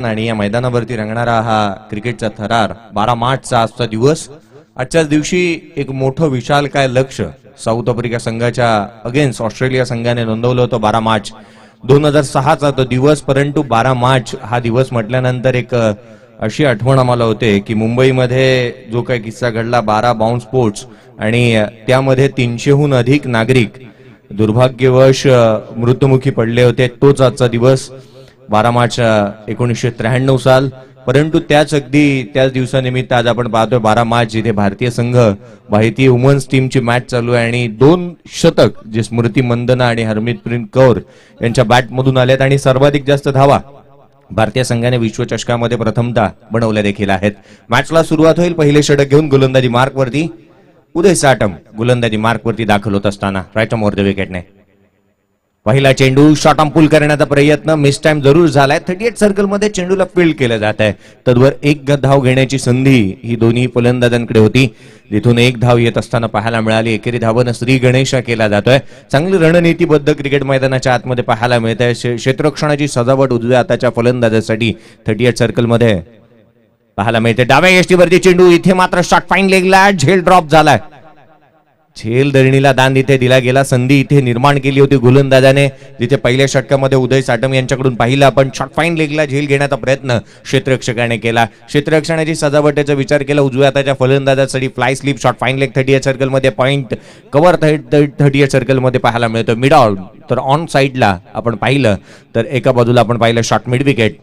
आणि या मैदानावरती रंगणारा हा क्रिकेटचा थरार 12 मार्चचा आजचा दिवस. आजच्याच दिवशी एक मोठं विशालकाय लक्ष्य साऊथ आफ्रिका संघाच्या अगेन्स्ट ऑस्ट्रेलिया संघाने नोंदवलं होतं. 12 मार्च 2006चा तो दिवस. परंतु 12 मार्च हा दिवस म्हटल्यानंतर एक अशी आठवण आम्हाला होते की मुंबईमध्ये जो काही किस्सा घडला 12 बाउंड स्पोर्ट्स आणि त्यामध्ये 300हून अधिक नागरिक दुर्भाग्यवश मृत्युमुखी पडले होते. तोच आजचा दिवस 12 मार्च 1993 साल. परंतु त्याच दिवसानिमित्त आज आपण पाहतोय 12 मार्च जिथे भारतीय संघ भारतीय वुमन्स टीमची मॅच चालू आहे आणि 2 शतक जे स्मृती मंदना आणि हरमीतप्रीत कौर यांच्या बॅटमधून आलेत आणि सर्वाधिक जास्त धावा भारतीय संघाने विश्वचषकामध्ये प्रथमतः बनवल्या देखील आहेत. मॅचला सुरुवात होईल. पहिले षटक घेऊन गोलंदाजी मार्कवरती उदय साटम गोलंदाजी मार्कवरती दाखल होत असताना राईट ऑन द विकेटने पहिला चेंडू शॉर्ट आर्म पुल करण्याचा प्रयत्न मिस टाइम जरूर झालाय. 38 सर्कल मध्ये चेंडूला फील्ड केलं जात आहे. तद्वर एक धाव घेण्याची संधी ही दोन्ही फलंदाजांकडे होती. जिथून एक धाव येत असताना पाहायला मिळाली. एकेरी धावानं श्री गणेशा केला जातोय. चांगली रणनीतीबद्ध क्रिकेट मैदानाच्या आतमध्ये पाहायला मिळत आहे. क्षेत्ररक्षणाची सजावट उजव्या हाताच्या फलंदाजासाठी 38 सर्कल मध्ये पाहायला मिळते. डाव्या यष्टीवरती चेंडू इथे मात्र शॉट फाईन लेगला झेल ड्रॉप झालाय. झेल धरणीला दान इथे दिला गेला. संधी इथे निर्माण केली होती गोलंदाजाने जिथे पहिल्या षटकामध्ये उदय साटम यांच्याकडून पाहिलं आपण शॉट फाईन लेगला झेल घेण्याचा प्रयत्न क्षेत्ररक्षकाने केला. क्षेत्ररक्षणाची सजावटीचा विचार केला. उजव्या हाताच्या फलंदाजासाठी fly slip shot fine leg 38 circle मध्ये पॉइंट कव्हर 38 सर्कल मध्ये पाहायला मिळतो. मिड ऑल तर ऑन साइडला आपण पाहिलं तर एका बाजूला आपण पाहिलं shot mid wicket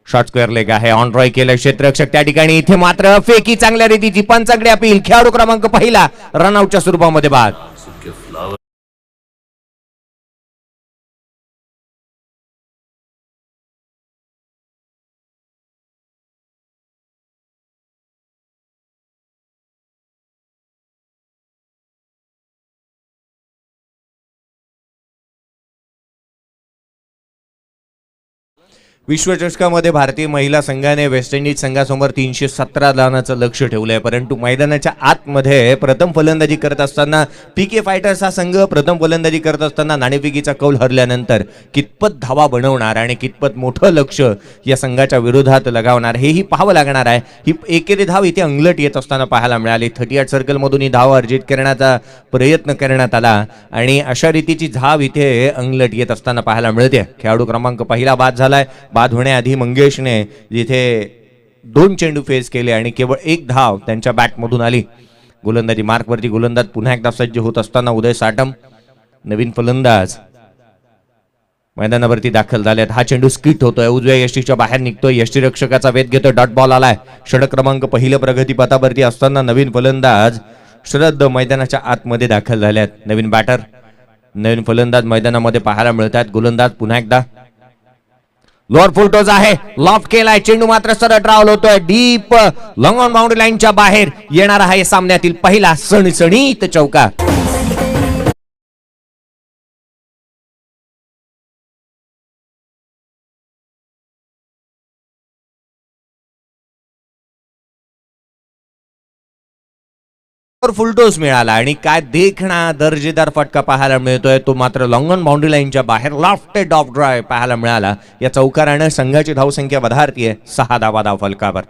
short square leg आहे. ऑन ड्रॉय केलं क्षेत्ररक्षक त्या ठिकाणी. इथे मात्र फेकी चांगल्या रीतीची पंचाकडे अपील. खेळाडू क्रमांक पहिला रनआउटच्या स्वरूपामध्ये बाद. विश्वचषकामध्ये भारतीय महिला संघाने वेस्ट इंडिज संघासमोर 317 रनाचं लक्ष ठेवलंय. परंतु मैदानाच्या आतमध्ये प्रथम फलंदाजी करत असताना पीके फायटर्स हा संघ प्रथम फलंदाजी करत असताना नाणेफेकीचा कौल हरल्यानंतर कितपत धावा बनवणार आणि कितपत मोठं लक्ष या संघाच्या विरोधात लगावणार हेही पाहावं लागणार आहे. ही एकेरी धाव इथे अंगलट येत असताना पाहायला मिळाली. 38 सर्कल मधून ही धाव अर्जित करण्याचा प्रयत्न करण्यात आला आणि अशा रीतीची धाव इथे अंगलट येत असताना पाहायला मिळते. खेळाडू क्रमांक पहिला बाद झालाय. बाद होण्याआधी मंगेशने जिथे 2 चेंडू फेस केले आणि केवळ एक धाव त्यांच्या बॅटमधून आली. गोलंदाजी मार्कवरती गोलंदाज पुन्हा एकदा सज्ज होत असताना उदय साटम नवीन फलंदाज मैदानावरती दाखल झालेत. हा चेंडू स्किट होतोय. उजव्या यष्टीच्या बाहेर निघतोय. यष्टीरक्षकाचा वेध घेतोय. डॉट बॉल आलाय. षटक क्रमांक पहिलं प्रगतीपथावरती असताना नवीन फलंदाज शरद मैदानाच्या आतमध्ये दाखल झाल्यात. नवीन बॅटर नवीन फलंदाज मैदानामध्ये पाहायला मिळतात. गोलंदाज पुन्हा एकदा लोअर फुल टॉस आहे. लॉफ्ट केलाय. चेंडू मात्र सरळ ट्रॅव्हल होतोय. डीप लॉंग ऑन बाउंड्री लाईनच्या बाहेर येणार आहे सामन्यातील पहिला सणसणीत चौका. फुलटोस मिळाला आणि काय देखणा दर्जेदार फटका पाहायला मिळतोय. तो मात्र लॉंग ऑन बाउंड्री लाईनच्या बाहेर लॉफ्टेड ऑफ ड्राइव्ह पाहायला मिळाला. या चौकाराने संघाची धावसंख्या वधारतीये 6 धावा फलकावर.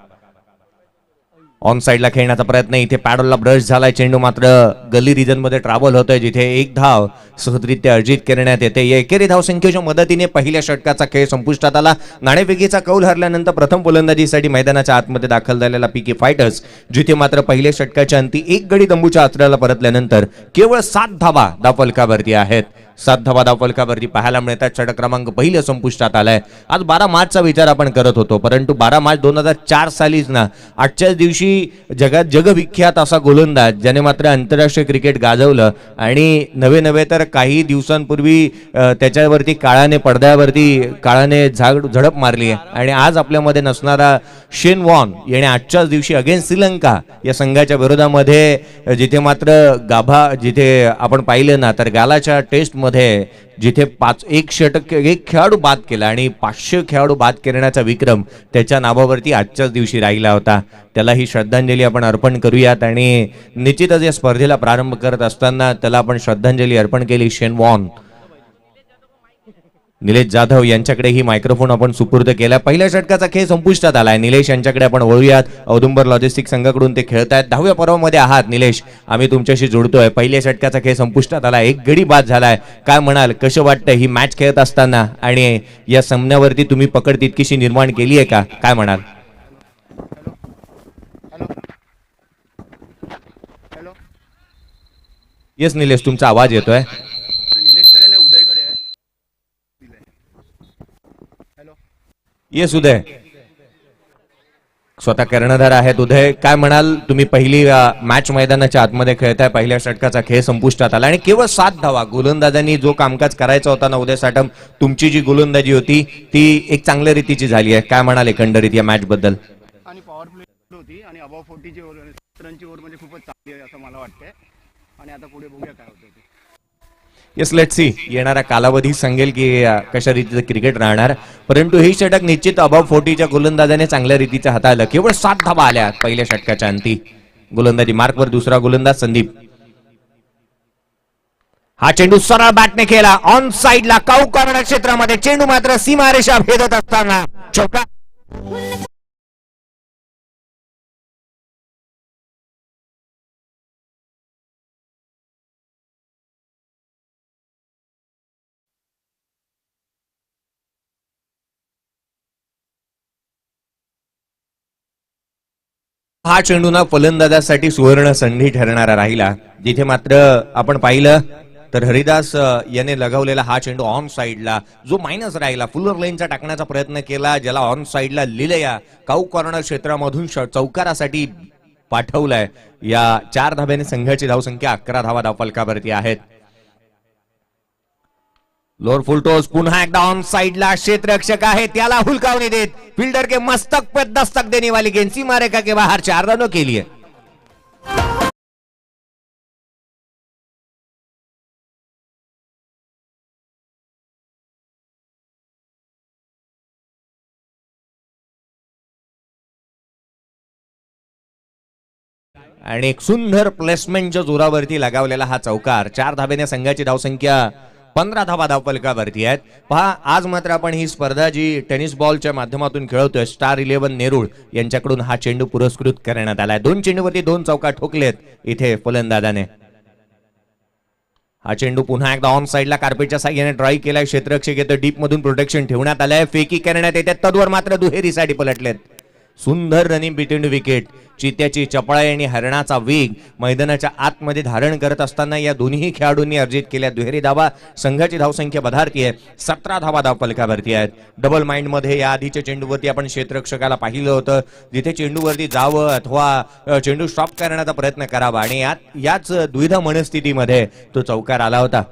ऑन साइडला खेळण्याचा प्रयत्न इथे पॅडलला ब्रश झालाय. चेंडू मात्र गली रिजन मध्ये ट्रॅव्हल होतोय जिथे एक धाव सहजरित्या अर्जित करण्यात येते. या एकेरी धावसंख्येच्या मदतीने पहिल्या षटकाचा खेळ संपुष्टात आला. नाणेफेकीचा कौल हरल्यानंतर प्रथम फलंदाजीसाठी मैदानाच्या आतमध्ये दाखल झालेला पीके फायटर्स जिथे मात्र पहिल्या षटकाच्या अंती एक गडी तंबूच्या आचऱ्याला परतल्यानंतर केवळ 7 धावा धावफलकावरती आहेत. 7 धावा धावफलकावरती पाहायला मिळतात. षटक क्रमांक पहिलं संपुष्टात आलाय. आज 12 मार्चचा विचार आपण करत होतो परंतु 12 मार्च 2004 सालीच ना आजच्याच दिवशी जगात जगविख्यात असा गोलंदाज ज्याने मात्र आंतरराष्ट्रीय क्रिकेट गाजवलं आणि नवे तर काही दिवसांपूर्वी त्याच्यावरती पडद्यावरती काळाने झडप मारली आहे आणि आज आपल्यामध्ये नसणारा शेन वॉन याने आजच्याच दिवशी अगेन्स्ट श्रीलंका या संघाच्या विरोधामध्ये जिथे मात्र जिथे आपण पाहिलं ना तर गालाच्या टेस्ट मध्ये जिथे 1 खेळाडू बाद केला आणि 500 खेळाडू बाद करण्याचा विक्रम त्याच्या नावावरती आजच्याच दिवशी राहिला होता. त्याला ही श्रद्धांजली आपण अर्पण करूयात आणि निश्चितच या स्पर्धेला प्रारंभ करत असताना त्याला आपण श्रद्धांजली अर्पण केली. शेन वॉन निलेश जाधव यांच्याकडे ही मायक्रोफोन आपण सुपूर्द केला. पहिल्या षटकाचा खेळ संपुष्टात आलाय. निलेश यांच्याकडे आपण वळूयात. औदुंबर लॉजिस्टिक संघाकडून ते खेळत आहेत. 10व्या पर्वामध्ये आहात निलेश, आम्ही तुमच्याशी जोडतोय. पहिल्या षटकाचा खेळ संपुष्टात आलाय, एक गडी बाद झालाय. काय म्हणाल, कसं वाटतं ही मॅच खेळत असताना आणि या सामन्यावरती तुम्ही पकड तितकीशी निर्माण केली आहे का, काय म्हणाल? येस निलेश, तुमचा आवाज येतोय. येस उदय, स्वतः कर्णधार आहेत उदय. काय म्हणाल, तुम्ही पहिली मॅच मैदानाच्या आतमध्ये खेळताय. पहिल्या षटकाचा खेळ संपुष्टात आला आणि केवळ 7 धावा. गोलंदाजांनी जो कामकाज करायचा होता ना उदय साठम, तुमची जी गोलंदाजी होती ती एक चांगल्या रीतीची झाली आहे. काय म्हणाल एकंदरीत या मॅच बद्दल? आणि पॉवर प्ले होती आणि अबव 40 ची ओव्हर, रनची ओव्हर म्हणजे खूपच चांगली आहे असं मला वाटतंय. आणि आता पुढे बघूया काय होतं ते. Yes, let's see. येणारा कालावधी सांगेल की कशा रीतीचं क्रिकेट राहणार. परंतु ही षटक निश्चित अबव 40च्या गोलंदाजाने चांगल्या रीतीचं हाताळलं. केवळ 7 धावा आल्या पहिल्या षटकाच्या अंती. गोलंदाजी मार्कवर दुसरा गोलंदाज संदीप. हा चेंडू सरळ बॅटने केला ऑन साइडला, काऊ कॉर्नर क्षेत्रामध्ये. चेंडू मात्र सीमारेषा भेदत असताना चौका. हा चेंडू ना फलंदाजासाठी सुवर्ण संधी ठरणारा राहिला. जिथे मात्र आपण पाहिलं तर हरिदास याने लगावलेला हा चेंडू ऑन साइडला, जो मायनस राहिला. फुलर लेनचा टाकण्याचा प्रयत्न केला, ज्याला ऑन साइडला लिलया काऊ कॉर्नर क्षेत्रामधून चौकारासाठी पाठवलाय. या 4 धाब्याने संघाची धावसंख्या 11 धावा धावफलकावरती आहेत. लोअर फुलटॉस पुन्हा एकदा ऑन साइडला. क्षेत्ररक्षक आहे त्याला हुलकावणी देत फील्डर के मस्तक पे दस्तक देने वाली गेंद सीमा रेखा के बाहर 4 रनों के लिए. आणि एक सुंदर प्लेसमेंटच्या जोरावरती लगावलेला हा चौकार. 4 धाब्याने संघाची धावसंख्या 15 धावा धावफलकावरती आहेत. पहा, आज मात्र आपण ही स्पर्धा जी टेनिस बॉलच्या माध्यमातून खेळतोय, स्टार 11 नेरूळ यांच्याकडून हा चेंडू पुरस्कृत करण्यात आलाय. 2 चेंडूवरती 2 चौका ठोकलेत इथे फलंदाजाने. हा चेंडू पुन्हा एकदा ऑन साइडला कार्पेटच्या साह्याने ड्राईव्ह केलाय. क्षेत्ररक्षक येतं, डीप मधून प्रोटेक्शन ठेवण्यात आलंय. फेकी करण्यात येते, तद्वर मात्र दुहेरीसाठी पलटलेत. सुंदर रनिंग बिटवीन विकेट. चित्याची चपळाई आणि हरणाचा वेग मैदानाच्या आतमध्ये धारण करत असताना या दोन्ही खेळाडूंनी अर्जित केल्या दुहेरी धावा. संघाची धावसंख्या बधारतीये. 17 धावा धावफलकावरती आहेत. डबल माइंड मध्ये या आधीच्या चेंडूवरती आपण क्षेत्ररक्षकाला पाहिलं होतं, जिथे चेंडूवरती जावं अथवा चेंडू स्टॉप करण्याचा प्रयत्न करावा आणि याच द्विधा मनस्थितीमध्ये तो चौकार आला होता.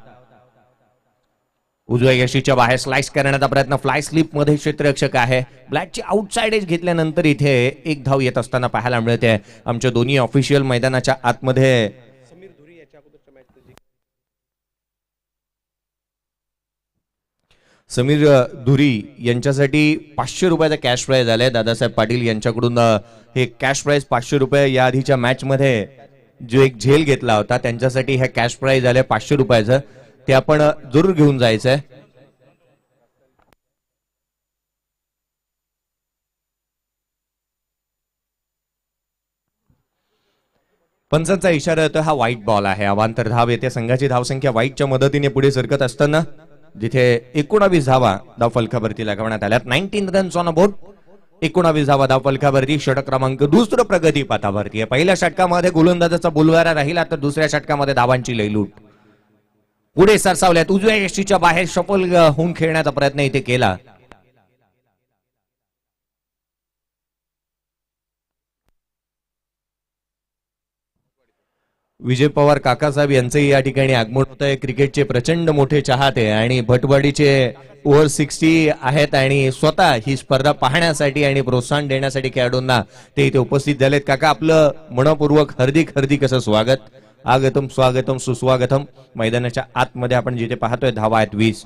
उजव्या यशीच्या बाहेर स्लाइस करण्याचा प्रयत्न, फ्लाय स्लिप मध्ये क्षेत्ररक्षक आहे. ब्लॅकची आउटसाइड एज घेतल्यानंतर इथे एक धाव येत असताना पाहायला मिळते. आमच्या दोन्ही ऑफिशियल मैदानाच्या आतमध्ये समीर धुरी यांच्यासाठी 500 रुपयाचा कॅश प्राइज आलाय. दादासाहेब पाटील यांच्याकडून हे कॅश प्राइज 500 रुपये. या आधीच्या मॅच मध्ये जो एक झेल घेतला होता त्यांच्यासाठी हे कॅश प्राइज आले 500 रुपयाचं. ते आपण जरूर घेऊन जायचंय. पंचांचा इशारा येतो, हा व्हाईट बॉल आहे. अवांतर धाव येते. संघाची धावसंख्या व्हाईटच्या मदतीने पुढे सरकत असताना जिथे 19 धावा धावफलकावरती लगावण्यात आल्यात. 19 रन्स ऑन अ बोर्ड. 19 धावा धावफलकावरती. षटक क्रमांक 2 प्रगती पथावरती आहे. पहिल्या षटकामध्ये गोलंदाजाचा बोलवारा राहिला तर दुसऱ्या षटकामध्ये धावांची लयलूट. पुढे सरसावल्यात. उजव्या यष्टीच्या बाहेर शफल होऊन खेळण्याचा प्रयत्न इथे केला. विजय पवार काकासाहेब यांचंही या ठिकाणी आगमन होत आहे. क्रिकेटचे प्रचंड मोठे चाहते आणि भटवाडीचे ओव्हर 60 आहेत आणि स्वतः ही स्पर्धा पाहण्यासाठी आणि प्रोत्साहन देण्यासाठी खेळाडूंना ते इथे उपस्थित झालेत. काका, आपलं मनपूर्वक हार्दिक हार्दिक असं स्वागत. आगतम स्वागतम सुस्वागतम. मैदानाच्या आतमध्ये आपण जिथे पाहतोय धावा आहेत 20.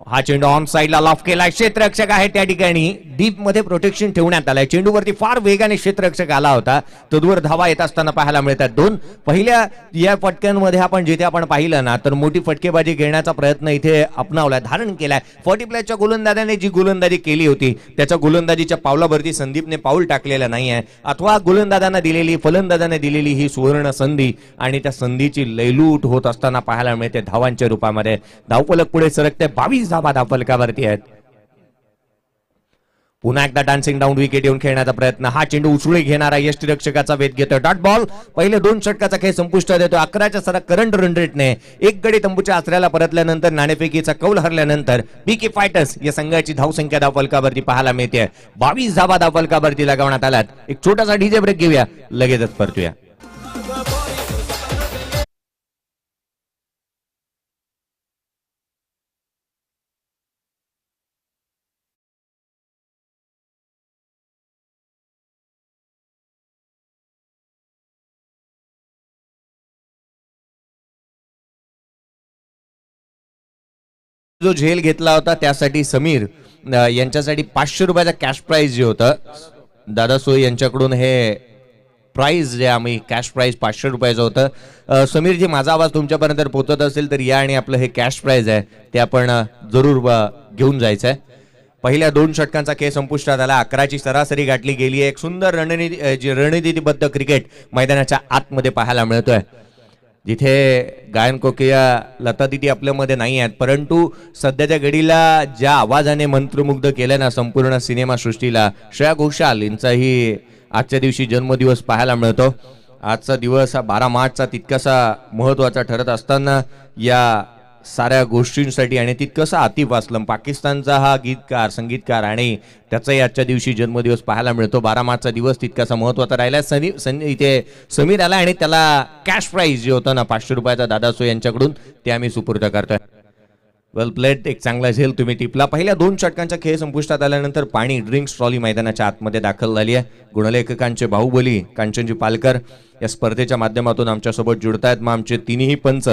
हा चेंडू ऑन साइडला लॉफ केला. क्षेत्ररक्षक आहे त्या ठिकाणी. डीप मध्ये प्रोटेक्शन ठेवण्यात आलंय. चेंडूवरती फार वेगाने क्षेत्ररक्षक आला होता, तदवर धावा येत असताना पाहायला मिळतात. दोन पहिल्या या फटक्यांमध्ये आपण जिथे आपण पाहिलं ना, तर मोठी फटकेबाजी घेण्याचा प्रयत्न इथे अपनावलाय, धारण केलाय. 40 प्लसच्या गोलंदाजाने जी गोलंदाजी केली होती त्याच्या गोलंदाजीच्या पावलावरती संदीपने पाऊल टाकलेलं नाही आहे, अथवा गोलंदाजांना दिलेली, फलंदाजाने दिलेली ही सुवर्ण संधी आणि त्या संधीची लयलूट होत असताना पाहायला मिळते धावांच्या रूपामध्ये. धावफलक पुढे सरकते, 22 धावा धावफलकावरती आहेत. पुन्हा एकदा डान्सिंग डाऊन विकेट येऊन खेळण्याचा प्रयत्न, हा चेंडू उचलून घेणारा यष्टीरक्षकाचा वेध घेतोय. Dot ball. पहिले 2 षटकाचा खेळ संपुष्टात येतो. 11च्या सरा करंट रन रेटने एक गडी तंबूच्या आचऱ्याला परतल्यानंतर नाणेफेकीचा कौल हरल्यानंतर बीके फायटर्स या संघाची धावसंख्या धावफलकावरती पाहायला मिळते. 22 धावा धावफलकावरती लगावण्यात आल्यात. एक छोटासा डीजे ब्रेक घेऊया, लगेचच परतूया. जो झेल घेतला होता त्यासाठी समीर यांच्यासाठी 500 रुपयाचा कॅश प्राइज जे होतं, दादा सोय यांच्याकडून हे प्राइज जे आम्ही कॅश प्राइज 500 रुपयाचं होतं. समीरजी, माझा आवाज तुमच्यापर्यंत पोहोचत असेल तर या आणि आपलं हे कॅश प्राइज आहे ते आपण जरूर घेऊन जायचं आहे. पहिल्या 2 षटकांचा खेळ संपुष्टात आला. 11ची सरासरी गाठली गेली. एक सुंदर रणनीतिबद्ध क्रिकेट मैदानाच्या आतमध्ये पाहायला मिळतोय, जिथे गायन कोकिया लता दिदी आपल्यामध्ये नाही आहेत, परंतु सध्याच्या घडीला ज्या आवाजाने मंत्रमुग्ध केलं ना संपूर्ण सिनेमा सृष्टीला, श्रेया घोषाल यांचाही आजच्या दिवशी जन्मदिवस पाहायला मिळतो. आजचा दिवस हा 12 मार्चचा तितकासा महत्वाचा ठरत असताना या साऱ्या गोष्टींसाठी आणि तितकंसा आतिफ असलम पाकिस्तानचा हा गीतकार संगीतकार आणि त्याचाही आजच्या दिवशी जन्मदिवस पाहायला मिळतो. 12 मार्चचा दिवस तितकासा महत्वाचा राहिला. इथे समीर आला आणि त्याला कॅश प्राइज जे होतं ना 500 रुपयाचा दादासो यांच्याकडून ते आम्ही सुपूर्द करतोय. वेल प्लेड. एक चांगला झेल तुम्ही टिपला. पहिल्या 2 षटकांचा खेळ संपुष्टात आल्यानंतर पाणी ड्रिंक्स ट्रॉली मैदानाच्या आतमध्ये दाखल झाली आहे. गुणलेखकांचे बाहुबली कांचनजी पालकर या स्पर्धेच्या माध्यमातून आमच्यासोबत जुळतायत. मग आमचे तिन्ही पंच,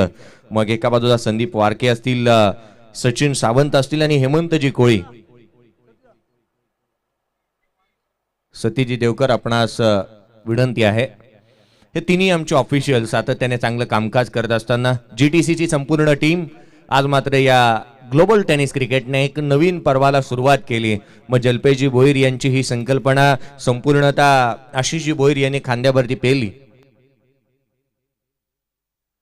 मग एका बाजूला संदीप वारके असतील, सचिन सावंत असतील आणि हेमंतजी कोळी. सतीजी देवकर, आपणास विनंती आहे. हे तिन्ही आमचे ऑफिशियल सातत्याने चांगलं कामकाज करत असताना जीटीसीची संपूर्ण टीम आज मात्र या ग्लोबल टेनिस क्रिकेटने एक नवीन पर्वाला सुरुवात केली. मग जल्पेजी भोईर यांची ही संकल्पना संपूर्णतः आशिषजी भोईर यांनी खांद्यावरती पेली.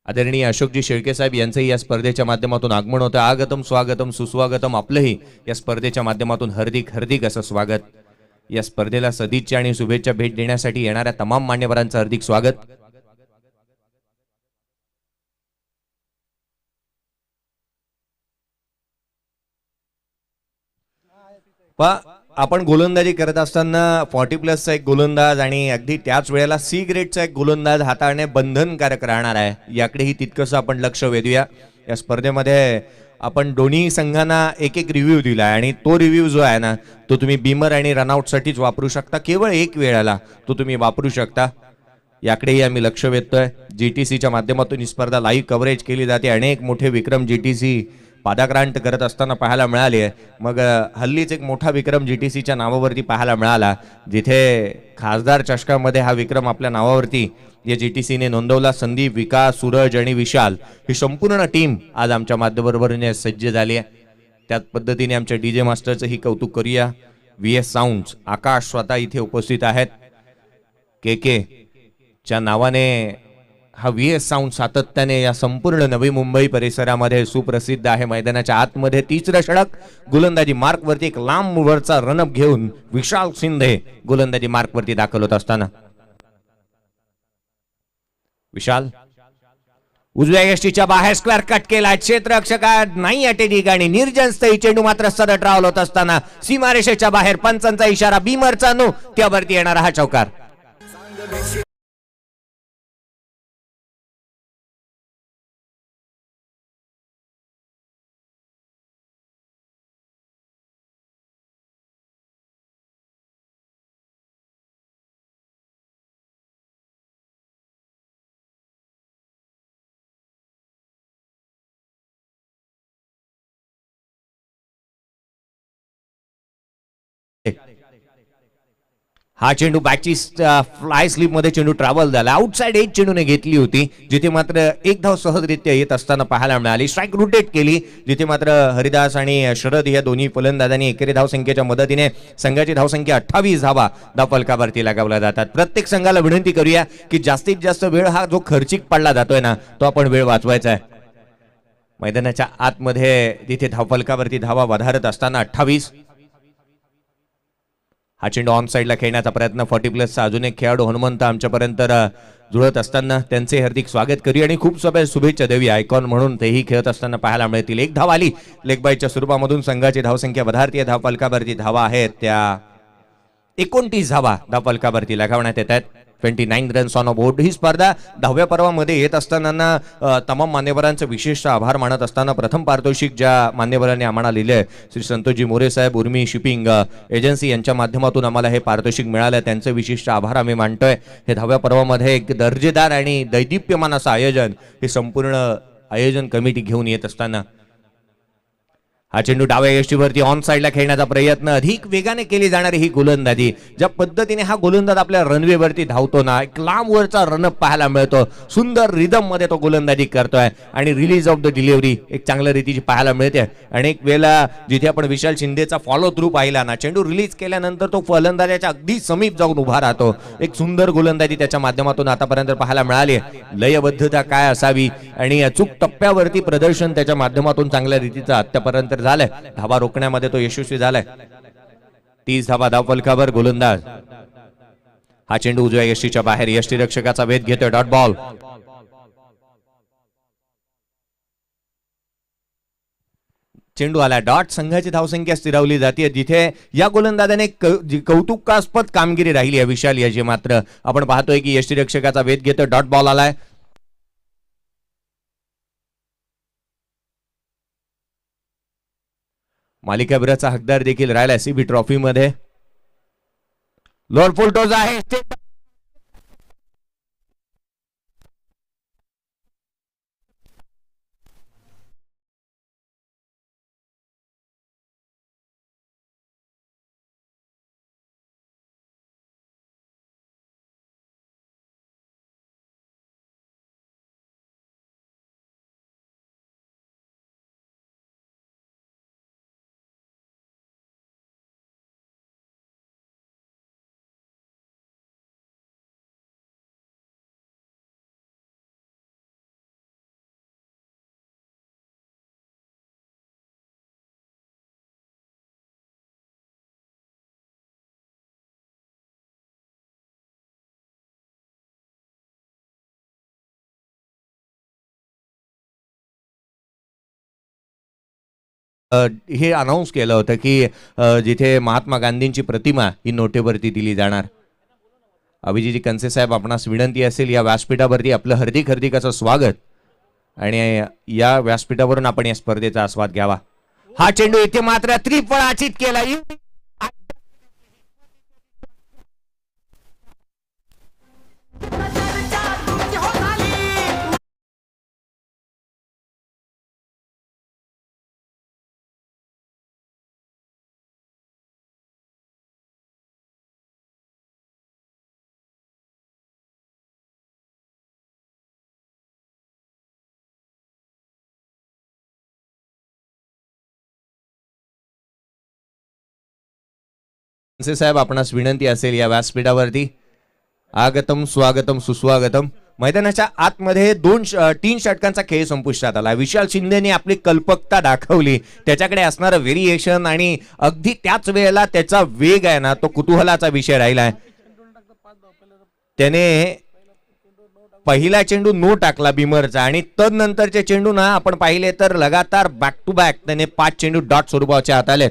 आदरणीय अशोकजी शेळके साहेब यांचंही या स्पर्धेच्या माध्यमातून आगमन होतं. आगतम स्वागतम सुस्वागतम. आपलंही या स्पर्धेच्या माध्यमातून हार्दिक हार्दिक असं स्वागत. या स्पर्धेला सदिच्छा आणि शुभेच्छा भेट देण्यासाठी येणाऱ्या तमाम मान्यवरांचं हार्दिक स्वागत. आपण गोलंदाजी करत असताना 40 प्लसचा एक गोलंदाज आणि अगदी त्याच वेळेला सी ग्रेडचा एक गोलंदाज हाताळणे बंधनकारक राहणार आहे, याकडेही तितकंसं आपण लक्ष वेधूया. या स्पर्धेमध्ये आपण दोन्ही संघांना एक एक रिव्ह्यू दिला आणि तो रिव्ह्यू जो आहे ना तो तुम्ही बीमर आणि रनआउट साठीच वापरू शकता. केवळ एक वेळेला तो तुम्ही वापरू शकता, याकडेही आम्ही लक्ष वेधतोय. जीटीसीच्या माध्यमातून ही स्पर्धा लाईव्ह कव्हरेज केली जाते. अनेक मोठे विक्रम जीटीसी पादाक्रांत करत असताना पाहायला मिळाले. मग हल्लीच एक मोठा विक्रम जीटीसीच्या नावावरती पाहायला मिळाला, जिथे खासदार चषकामध्ये हा विक्रम आपल्या नावावरती या जीटीसीने नोंदवला. संदीप, विकास, सूरज आणि विशाल ही संपूर्ण टीम आज आमच्या माध्यमाबरोबर सज्ज झाली आहे. त्याच पद्धतीने आमच्या डीजे मास्टरचं ही कौतुक करूया. VS साऊंड्स आकाश स्वतः इथे उपस्थित आहेत. के च्या नावाने हा VS साऊंड सातत्याने या संपूर्ण नवी मुंबई परिसरामध्ये सुप्रसिद्ध आहे. मैदानाच्या आतमध्ये तिसरं षटक गोलंदाजी मार्कवरती एक लांब वरचा रनअप घेऊन विशाल शिंदे गोलंदाजी मार्कवरती दाखल होत असताना विशाल उजव्या यष्टीच्या बाहेर स्क्वेअर कट केला. क्षेत्ररक्षक नाही या ठिकाणी निर्जन स्थळी चेंडू मात्र सदट रावल होत असताना सीमारेषेच्या बाहेर पंचांचा इशारा, बीमरचा नो, त्यावरती येणारा हा चौकार. हा चेंडू बॅकची फ्लाय स्लिप मध्ये चेंडू ट्रॅव्हल झाला. आउटसाइड एज चेंडूने घेतली होती, जिथे मात्र एक धाव सहजरित्या येत असताना पाहायला मिळाली. स्ट्राईक रोटेट केली, जिथे मात्र हरिदास आणि शरद या दोन्ही फलंदाजांनी एकेरी धावसंख्येच्या मदतीने संघाची धावसंख्या 28 धावा धावफलकावरती लगावल्या जातात. प्रत्येक संघाला विनंती करूया की जास्तीत जास्त वेळ हा जो खर्चिक पडला जातोय ना, तो आपण वेळ वाचवायचा आहे. मैदानाच्या आतमध्ये तिथे धावफलकावरती धावा वधारत असताना 28. हा चेंडू ऑन साईडला खेळण्याचा प्रयत्न 40+ अजून एक खेळाडू हनुमंत आमच्यापर्यंत जुळत असताना त्यांचे हार्दिक स्वागत करूया आणि खूप शुभेच्छा देऊया. आयकॉन म्हणून तेही खेळत असताना पाहायला मिळतील. एक धाव आली लेगबाईच्या स्वरूपामधून. संघाची धावसंख्या वधारतीय. धावफलकावरती धावा आहेत त्या 29 धावा धावफलकावरती लगावण्यात येत आहेत. 29 रन्स ऑन अ बोर्ड. ही स्पर्धा 10व्या पर्वामध्ये येत असताना तमाम मान्यवरांचे विशेष आभार मानत असताना प्रथम पारितोषिक ज्या मान्यवरांनी आम्हाला लिहिले, श्री संतोषजी मोरे साहेब, उर्मी शिपिंग एजन्सी यांच्या माध्यमातून आम्हाला हे पारितोषिक मिळालं, त्यांचे विशिष्ट आभार आम्ही मानतोय. हे 10व्या पर्वामध्ये एक दर्जेदार आणि दैदिप्यमान असं आयोजन हे संपूर्ण आयोजन कमिटी घेऊन येत असताना हा चेंडू डाव्या यष्टीवरती ऑन साईडला खेळण्याचा प्रयत्न. अधिक वेगाने केली जाणारी ही गोलंदाजी, ज्या पद्धतीने हा गोलंदाज आपल्या रनवेवरती धावतो ना, एक लांब वरचा रनअप पाहायला मिळतो. सुंदर रिदम मध्ये तो गोलंदाजी करतोय आणि रिलीज ऑफ द डिलिव्हरी एक चांगल्या रीतीची पाहायला मिळते. अनेक वेळेला जिथे आपण विशाल शिंदेचा फॉलो थ्रू पाहिला ना, चेंडू रिलीज केल्यानंतर तो फलंदाजाच्या अगदी समीप जाऊन उभा राहतो. एक सुंदर गोलंदाजी त्याच्या माध्यमातून आतापर्यंत पाहायला मिळाली. लयबद्धता काय असावी आणि अचूक टप्प्यावरती प्रदर्शन त्याच्या माध्यमातून चांगल्या रीतीचं आतापर्यंत झालंय. धावा रोखण्यामध्ये तो यशस्वी झालाय. 30 धावा धावफलकावर. गोलंदाज हा चेंडू उजव्या यष्टीच्या बाहेर. यष्टीरक्षकाचा वेध घेतोय. Dot ball. चेंडू आला डॉट. संघाची धावसंख्या स्थिरावली जाते, जिथे या गोलंदाजाने कौतुकास्पद कामगिरी राहिली आहे विशाल याची. मात्र आपण पाहतोय की यष्टीरक्षकाचा वेध घेतोय. डॉट बॉल आलाय. मालिकावीराचा हकदार देखील राहिला सीबी ट्रॉफी मध्ये. लॉर्ड फुलटोज आहे. हे अनाऊन्स केलं होतं की जिथे महात्मा गांधींची प्रतिमा ही नोटेवरती दिली जाणार. अभिजीत कंसे साहेब, आपणास विनंती असेल या व्यासपीठावरती आपलं हार्दिक असं स्वागत आणि या व्यासपीठावरून आपण या स्पर्धेचा आस्वाद घ्यावा. हा चेंडू इथे मात्र त्रिफळाचीत केला. साहेब, आपणास विनंती असेल या व्यासपीठावरती. आगतम स्वागतम सुस्वागतम. मैदानाच्या आतमध्ये 3 षटकांचा खेळ संपुष्टात आला. विशाल शिंदेने आपली कल्पकता दाखवली, त्याच्याकडे असणारं व्हेरिएशन आणि अगदी त्याच वेळेला त्याचा वेग आहे ना, तो कुतूहलाचा विषय राहिलाय. त्याने पहिला चेंडू नो टाकला बिमरचा आणि तदनंतरचे चेंडू ना आपण पाहिले तर लगातार बॅक टू बॅक त्याने 5 चेंडू डॉट स्वरूपाचे हाताळले.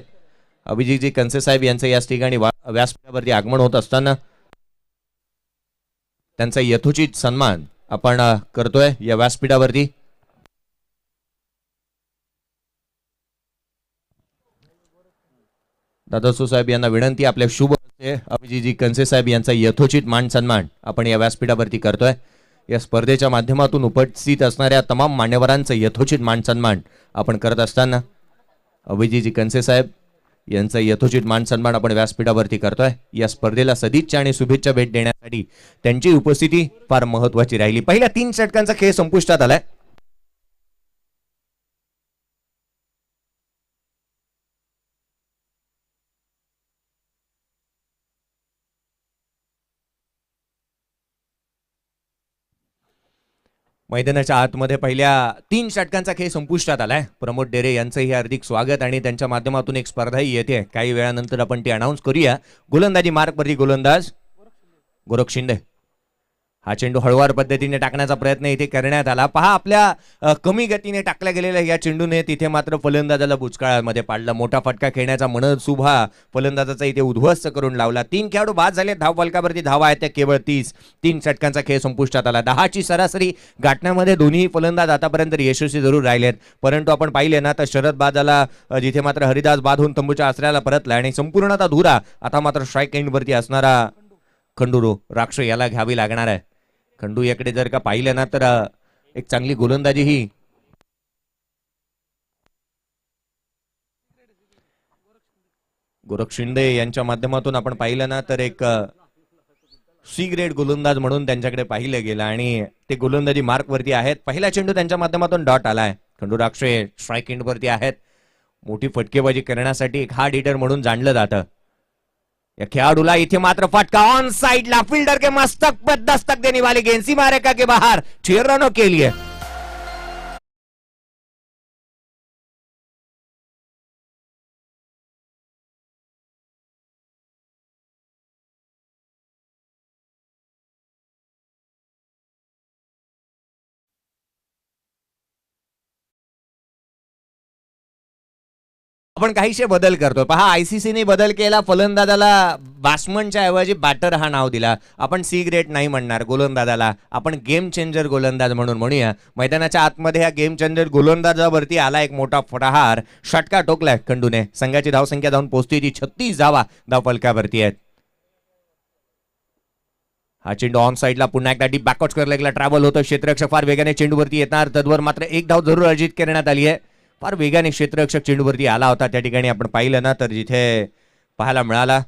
अभिजीतजी कंसे साहेब यांचं याच ठिकाणी व्यासपीठावरती आगमन होत असताना त्यांचा यथोचित सन्मान आपण करतोय या व्यासपीठावरती. दादासू साहेब यांना विनंती, आपल्या शुभ हस्ते अभिजीतजी कंसे साहेब यांचा यथोचित मान सन्मान आपण या व्यासपीठावरती करतोय. या स्पर्धेच्या माध्यमातून उपस्थित असणाऱ्या तमाम मान्यवरांचं यथोचित मान सन्मान आपण करत असताना अभिजीतजी कंसे साहेब यांचा यथोचित मान सन्मान आपण व्यासपीठावरती करतोय. या स्पर्धेला सदिच्छा आणि शुभेच्छा भेट देण्यासाठी त्यांची उपस्थिती फार महत्वाची राहिली. पहिल्या 3 षटकांचा खेळ संपुष्टात आलाय. मैदानाच्या आतमध्ये पहिल्या 3 षटकांचा खेळ संपुष्टात आलाय. प्रमोद डेरे यांचंही हार्दिक स्वागत आणि त्यांच्या माध्यमातून एक स्पर्धाही येते. काही वेळानंतर आपण ती अनाऊन्स करूया. गोलंदाजी मार्कवरती गोलंदाज गोरख शिंदे. हा चेंडू हळुवार पद्धतीने टाकण्याचा प्रयत्न इथे करण्यात आला. पहा, आपल्या कमी गतीने टाकल्या गेलेल्या या चेंडूने तिथे मात्र फलंदाजाला बुचकाळामध्ये पाडला. मोठा फटका खेळण्याचा मनसुभा फलंदाजाचा इथे उद्ध्वस्त करून लावला. 3 खेळाडू बाद झाले. धाव फलकावरती धावा आहेत त्या केवळ 30. 3 षटकांचा खेळ संपुष्टात आला. 10ची सरासरी गाठण्यामध्ये दोन्ही फलंदाज आतापर्यंत यशस्वी जरूर राहिलेत, परंतु आपण पाहिले ना तर शरद बादाला जिथे मात्र हरिदास बाद होऊन तंबूच्या आश्रयाला परतला आणि संपूर्णतः धुरा आता मात्र स्ट्राईक एंडवरती असणारा खंडू राक्ष याला घ्यावी लागणार आहे. खंडू याकडे जर का पाहिलं ना तर एक चांगली गोलंदाजी ही गोरख शिंदे यांच्या माध्यमातून आपण पाहिलं ना तर एक सी ग्रेड गोलंदाज म्हणून त्यांच्याकडे पाहिलं गेलं आणि ते गोलंदाजी मार्क वरती आहेत. पहिला चेंडू त्यांच्या माध्यमातून डॉट आलाय. खंडू राक्षे स्ट्राईक एंड वरती आहेत. मोठी फटकेबाजी करण्यासाठी एक हार्ड हिटर म्हणून जाणलं जातं. या खिलाड़ूला इथे मात्र फटका ऑन साइड ला फील्डर के मस्तक पर दस्तक देने वाली गेंद सीमा रेखा के बाहर 6 रनों के लिए. आपण काहीशे बदल करतोय. पहा, आयसीसीने बदल केला. फलंदाजाला बॅट्समनच्या ऐवजी बॅटर हा नाव दिला. आपण सी ग्रेड नाही म्हणणार गोलंदाजाला, आपण गेम चेंजर गोलंदाज म्हणून म्हणूया. मैदानाच्या आतमध्ये या गेम चेंजर गोलंदाजावरती आला एक मोठा प्रहार. षटका टोकलाय खंडूने. संघाची धावसंख्या जाऊन पोहोचते ती 36 धावा धावफलकावरती आहेत. हा चेंडू ऑन साइडला पुन्हा एकदा डीप बॅकआउट करलेला ट्रॅव्हल होतं. क्षेत्ररक्षक फार वेगाने चेंडूवरती येणार. तद्वर मात्र एक धाव जरूर अर्जित करण्यात आली आहे. फार वेगाने क्षेत्ररक्षक चेंडूवरती आला होता. त्या ठिकाणी आपण पाहिलं ना तर जिथे पाहायला मिळाला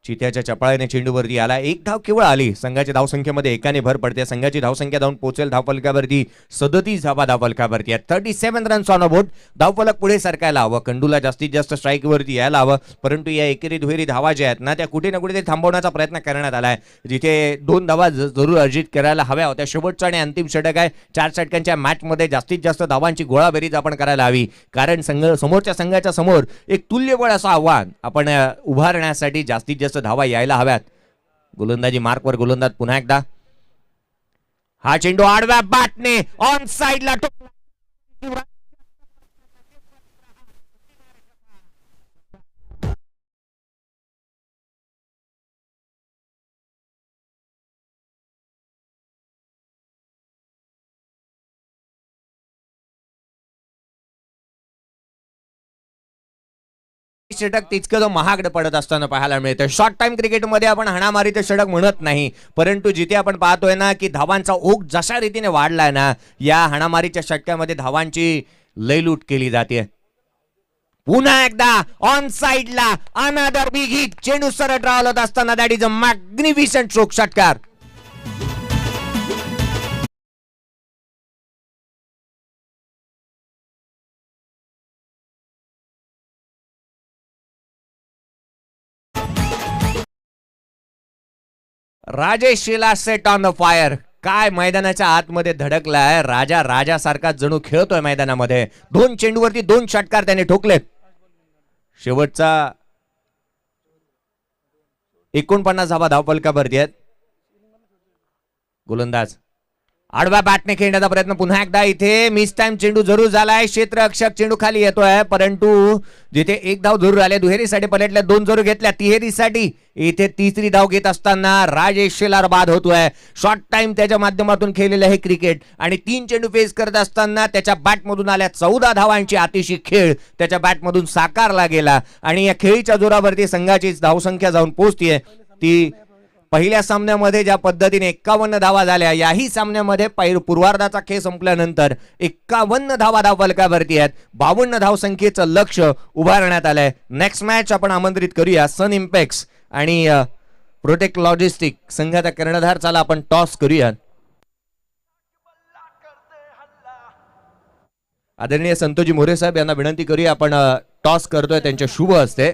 चित्याच्या चपळाने चेंडूवरती आला. एक धाव केवळ आली. संघाच्या धावसंख्येमध्ये एकाने भर पडते. संघाची धावसंख्या जाऊन पोहोचेल धावफलकावरती 37 धावा धावफलकावरती आहेत. 37 रन्स ऑन अ बोर्ड. धावफलक पुढे सरकायला हवं. खंडूला जास्तीत जास्त स्ट्राईकवरती यायला हवं, परंतु या एकेरी दुहेरी धावा ज्या आहेत ना त्या कुठे ना कुठे ते थांबवण्याचा प्रयत्न करण्यात आलाय. जिथे 2 धावा जरूर अर्जित करायला हव्या होत्या. शेवटचा आणि अंतिम षटक आहे. 4 षटकांच्या मॅचमध्ये जास्तीत जास्त धावांची गोळाबेरीज आपण करायला हवी, कारण समोरच्या संघाच्या समोर एक तुल्यबळ असं आव्हान आपण उभारण्यासाठी जास्तीत जास्त धावा यायला हव्यात. गोलंदाजी मार्कवर गोलंदाज पुन्हा एकदा. हा चेंडू आडव्या बॅटने ऑन साइडला टोकला. षटक तितकं महागड पडत असताना पाहायला मिळतं. शॉर्ट टाइम क्रिकेटमध्ये आपण हाणामारीचे षटक म्हणत नाही, परंतु जिथे आपण पाहतोय ना की धावांचा ओघ जशा रीतीने वाढलाय ना, या हाणामारीच्या षटकामध्ये धावांची लयलूट केली जाते. पुन्हा एकदा ऑन साइडला अनदर बिग हिट. चेंडू सरळ ट्रॅव्हल होत असताना that is a magnificent stroke. षटकार. राजेश शिला सेट ऑन द फायर. काय मैदानाच्या आतमध्ये धडकलाय. राजासारखा जणू खेळतोय मैदानामध्ये. 2 चेंडूवरती 2 षटकार त्याने ठोकलेत. शेवटचा 49 धावा धावफलकावरती आहेत. गोलंदाज आडव्या बॅटने खेळण्याचा प्रयत्न पुन्हा एकदा. इथे मिस टाइम चेंडू जरूर झालाय. क्षेत्ररक्षक चेंडू खाली येतोय, परंतु जिथे एक धाव जरूर आले. दुहेरीसाठी पलटल्या, 2 जरूर घेतल्या. तिहेरीसाठी इथे 3री धाव घेत असताना राजेश शेलार बाद होतोय. शॉर्ट टाइम त्याच्या माध्यमातून खेळलेलं हे क्रिकेट आणि 3 चेंडू फेस करत असताना त्याच्या बॅटमधून आल्या 14 धावांची अतिशय खेळ त्याच्या बॅटमधून साकारला गेला आणि या खेळीच्या जोरावरती संघाची धावसंख्या जाऊन पोहोचतीये ती पहिल्या सामन्यामध्ये ज्या पद्धतीने 51 धावा झाल्या, याही सामन्यामध्ये पूर्वार्धाचा खेळ संपल्यानंतर 51 धावा धावफलकावरती आहेत. 52 धावसंख्येचं लक्ष उभारण्यात आलंय. नेक्स्ट मॅच आपण आमंत्रित करूया सन इम्पॅक्ट्स आणि प्रोटेक्ट लॉजिस्टिक संघाचा कर्णधार. चला आपण टॉस करूया. आदरणीय संतोजी मोरे साहेब यांना विनंती करूया, आपण टॉस करतोय त्यांच्या शुभ हस्ते.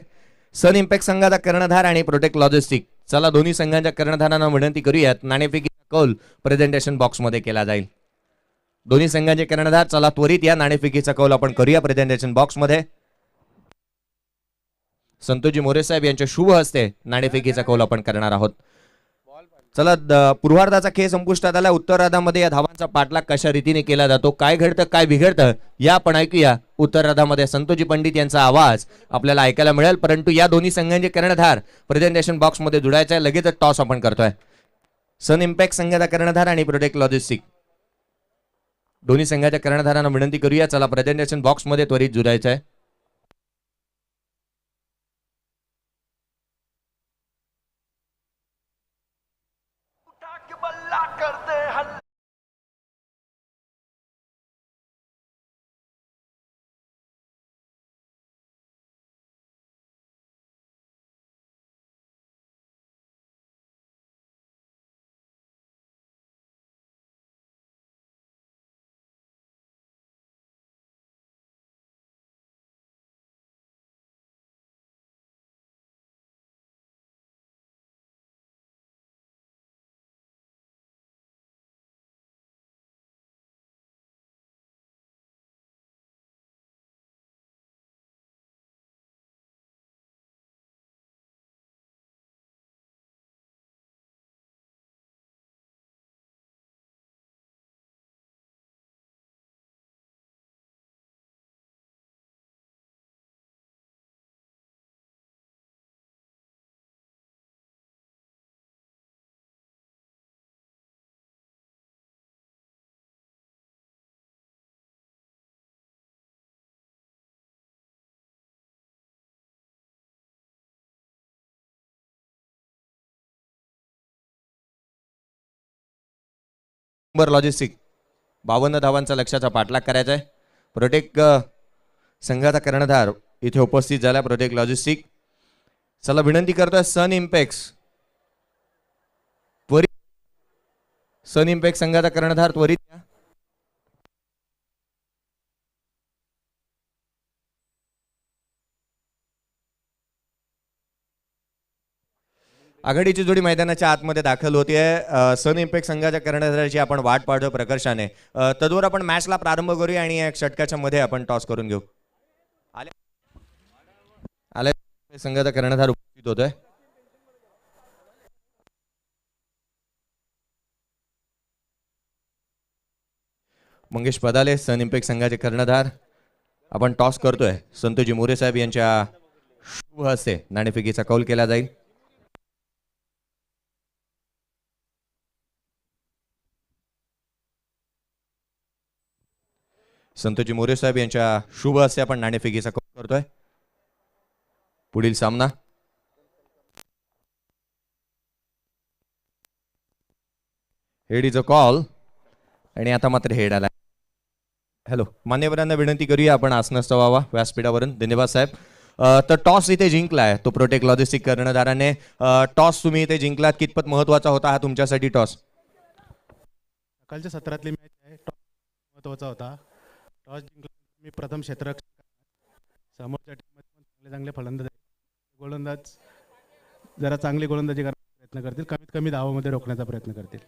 सन इम्पॅक्ट संघाचा कर्णधार आणि प्रोटेक्ट लॉजिस्टिक, चला दोन्ही संघांच्या कर्णधारांना विनंती करूयात. नाणेफेकीचा कौल प्रेझेंटेशन बॉक्स मध्ये केला जाईल. दोन्ही संघांचे कर्णधार, चला त्वरित या नाणेफेकीचा कौल आपण करूया प्रेझेंटेशन बॉक्स मध्ये. संतोजी मोरे साहेब यांच्या शुभ हस्ते नाणेफेकीचा कौल आपण करणार आहोत. चला, पूर्वार्धाचा खेळ संपुष्टात आला. उत्तरार्धामध्ये या धावांचा पाठलाग कशा रीतीने केला जातो, काय घडतं काय बिघडतं, या आपण ऐकूया. उत्तरार्धामध्ये संतोजी पंडित यांचा आवाज आपल्याला ऐकायला मिळेल. परंतु या दोन्ही संघांचे कर्णधार प्रेझेंटेशन बॉक्स मध्ये जुळायचं आहे. लगेचच टॉस आपण करतोय. सन इम्पॅक्ट संघाचा कर्णधार आणि प्रोटेक्ट लॉजिस्टिक, दोन्ही संघाच्या कर्णधारांना विनंती करूया, चला प्रेझेंटेशन बॉक्स मध्ये त्वरित जुळायचं आहे. लॉजिस्टिक 52 धावांचा लक्ष्याचा पाठलाग करायचा आहे. प्रोटेक्ट संघाचा कर्णधार इथे उपस्थित झाला. प्रोटेक्ट लॉजिस्टिक, चला विनंती करतोय सन इम्पॅक्ट्स त्वरित, सन इम्पॅक्ट संघाचा कर्णधार त्वरित या. आघाडीची जोडी मैदानाच्या आतमध्ये दाखल होतीये. सन इम्पॅक्ट संघाच्या कर्णधाराची आपण वाट पाहतो प्रकर्षाने. तद्वर आपण मॅचला प्रारंभ करूया आणि या षटकाच्या मध्ये आपण टॉस करून घेऊ. आले संघाचा कर्णधार उपस्थित होतोय. मंगेश पदाले सन इम्पॅक्ट संघाचे कर्णधार. आपण टॉस करतोय. संतोजी मोरे साहेब यांच्या शुभ हस्ते नाणेफेकीचा कौल केला जाईल. संतोजी मोरे साहेब यांच्या शुभ हस्ते आपण नाणेफेकीचा कौल करतोय. पुढील सामना हेड इज अ कॉल आणि आता मात्र हेड आला. हॅलो, मान्यवरांना विनंती करूया आपण आसनस्थ व्हावा व्यासपीठावरून. धन्यवाद साहेब. तर टॉस इथे जिंकलाय तो प्रोटेक्ट लॉजिस्टिक कर्णधाराने. टॉस तुम्ही इथे जिंकलात, कितपत महत्वाचा होता हा तुमच्यासाठी टॉस? सकाळच्या सत्रातली मॅच आहे, टॉस महत्वाचा होता. टॉस जिंकला, मी प्रथम क्षेत्ररक्षक, समोरच्या टीममध्ये पण चांगले फलंदाज गोलंदाज जरा चांगली गोलंदाजी करण्याचा प्रयत्न करतील, कमीत कमी धावामध्ये रोखण्याचा प्रयत्न करतील.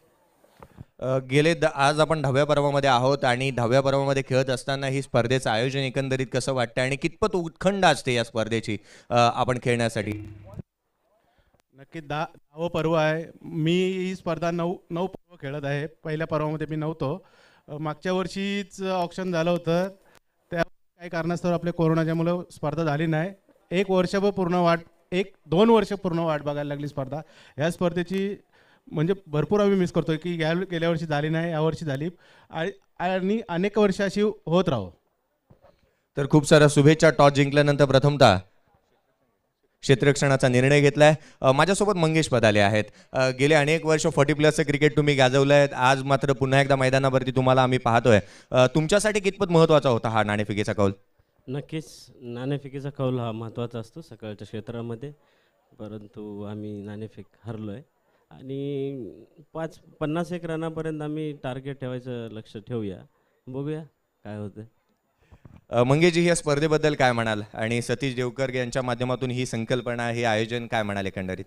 आज आपण 10व्या पर्वामध्ये आहोत आणि 10व्या पर्वामध्ये खेळत असताना ही स्पर्धेचं आयोजन एकंदरीत कसं वाटतं आणि कितपत उत्खंड असते या स्पर्धेची आपण खेळण्यासाठी? नक्की 10वं पर्व आहे. मी ही स्पर्धा 9 पर्व खेळत आहे. पहिल्या पर्वामध्ये मी नव्हतो. मागच्या वर्षीच ऑप्शन झालं होतं, त्या काही कारणास्तव आपल्या कोरोनाच्यामुळे स्पर्धा झाली नाही. 1 वर्षभर पूर्ण वाट 1-2 वर्ष पूर्ण वाट बघायला लागली स्पर्धा. या स्पर्धेची म्हणजे भरपूर आम्ही मिस करतोय की गेल्या वर्षी झाली नाही, यावर्षी झाली आणि अनेक वर्ष अशी होत राहो. तर खूप साऱ्या शुभेच्छा टॉस जिंकल्यानंतर प्रथमतः क्षेत्ररक्षणाचा निर्णय घेतलाय. माझ्यासोबत मंगेश पदाले आहेत. गेले अनेक वर्ष 40+ क्रिकेट तुम्ही गाजवलं आहेत. आज मात्र पुन्हा एकदा मैदानावरती तुम्हाला आम्ही पाहतोय. तुमच्यासाठी कितपत महत्त्वाचा होता हा नाणेफेकीचा कौल? नक्कीच नाणेफेकीचा कौल हा महत्त्वाचा असतो सकाळच्या क्षेत्रामध्ये, परंतु आम्ही नाणेफेक हरलो आहे आणि 50-एक रनापर्यंत आम्ही टार्गेट ठेवायचं लक्ष ठेवूया, बघूया काय होतं. मंगेशजी, या स्पर्धेबद्दल काय म्हणाल आणि सतीश देवकर यांच्या माध्यमातून ही संकल्पना, हे आयोजन काय म्हणाल एकंदरीत?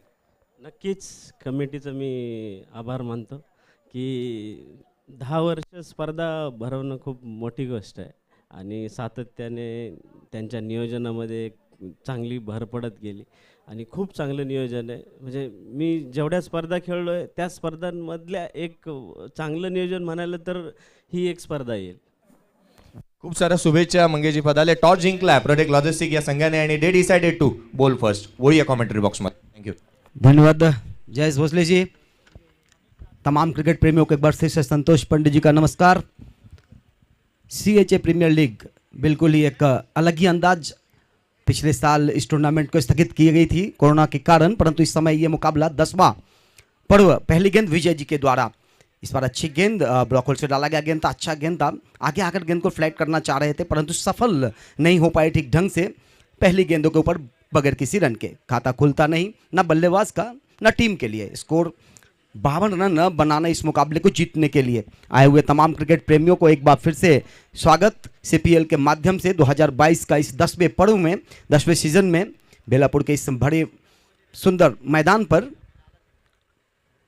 नक्कीच कमिटीचं मी आभार मानतो की 10 वर्ष स्पर्धा भरवणं खूप मोठी गोष्ट आहे आणि सातत्याने त्यांच्या नियोजनामध्ये चांगली भर पडत गेली आणि खूप चांगलं नियोजन आहे. म्हणजे मी जेवढ्या स्पर्धा खेळलो आहे त्या स्पर्धांमधल्या एक चांगलं नियोजन म्हणायला तर ही एक स्पर्धा येईल. खूप साऱ्या शुभेच्छा मंगेशजी पदाले. टॉस जिंकला प्रोटेक्ट लॉजिस्टिक या संघाने आणि दे डिसाइडेड टू बोल फर्स्ट. वळूया कॉमेंट्री बॉक्समध्ये. थँक्यू. धन्यवाद जयेश भोसले जी. तमाम क्रिकेट प्रेमियों को एक बार फिर से संतोष पंडित जी का नमस्कार. CHA प्रीमियर लीग बिल्कुल ही एक अलग ही अंदाज. पिछले साल इस टूर्नामेंट को स्थगित की गई थी कोरोना के कारण, परंतु इस समय ये मुकाबला 10वां पर्व. पहली गेंद विजय जी के द्वारा. इस बार अच्छी गेंद ब्लॉक से डाला गया गेंद था, अच्छा गेंद था. आगे आकर गेंद को फ्लैट करना चाह रहे थे परंतु सफल नहीं हो पाए ठीक ढंग से. पहली गेंदों के ऊपर बगैर किसी रन के खाता खुलता नहीं, ना बल्लेबाज का ना टीम के लिए. स्कोर 52 रन बनाना इस मुकाबले को जीतने के लिए. आए हुए तमाम क्रिकेट प्रेमियों को एक बार फिर से स्वागत CPL के माध्यम से 2022 का इस 10वें पर्व में, 10वें सीजन में बेलापुर के इस बड़े सुंदर मैदान पर.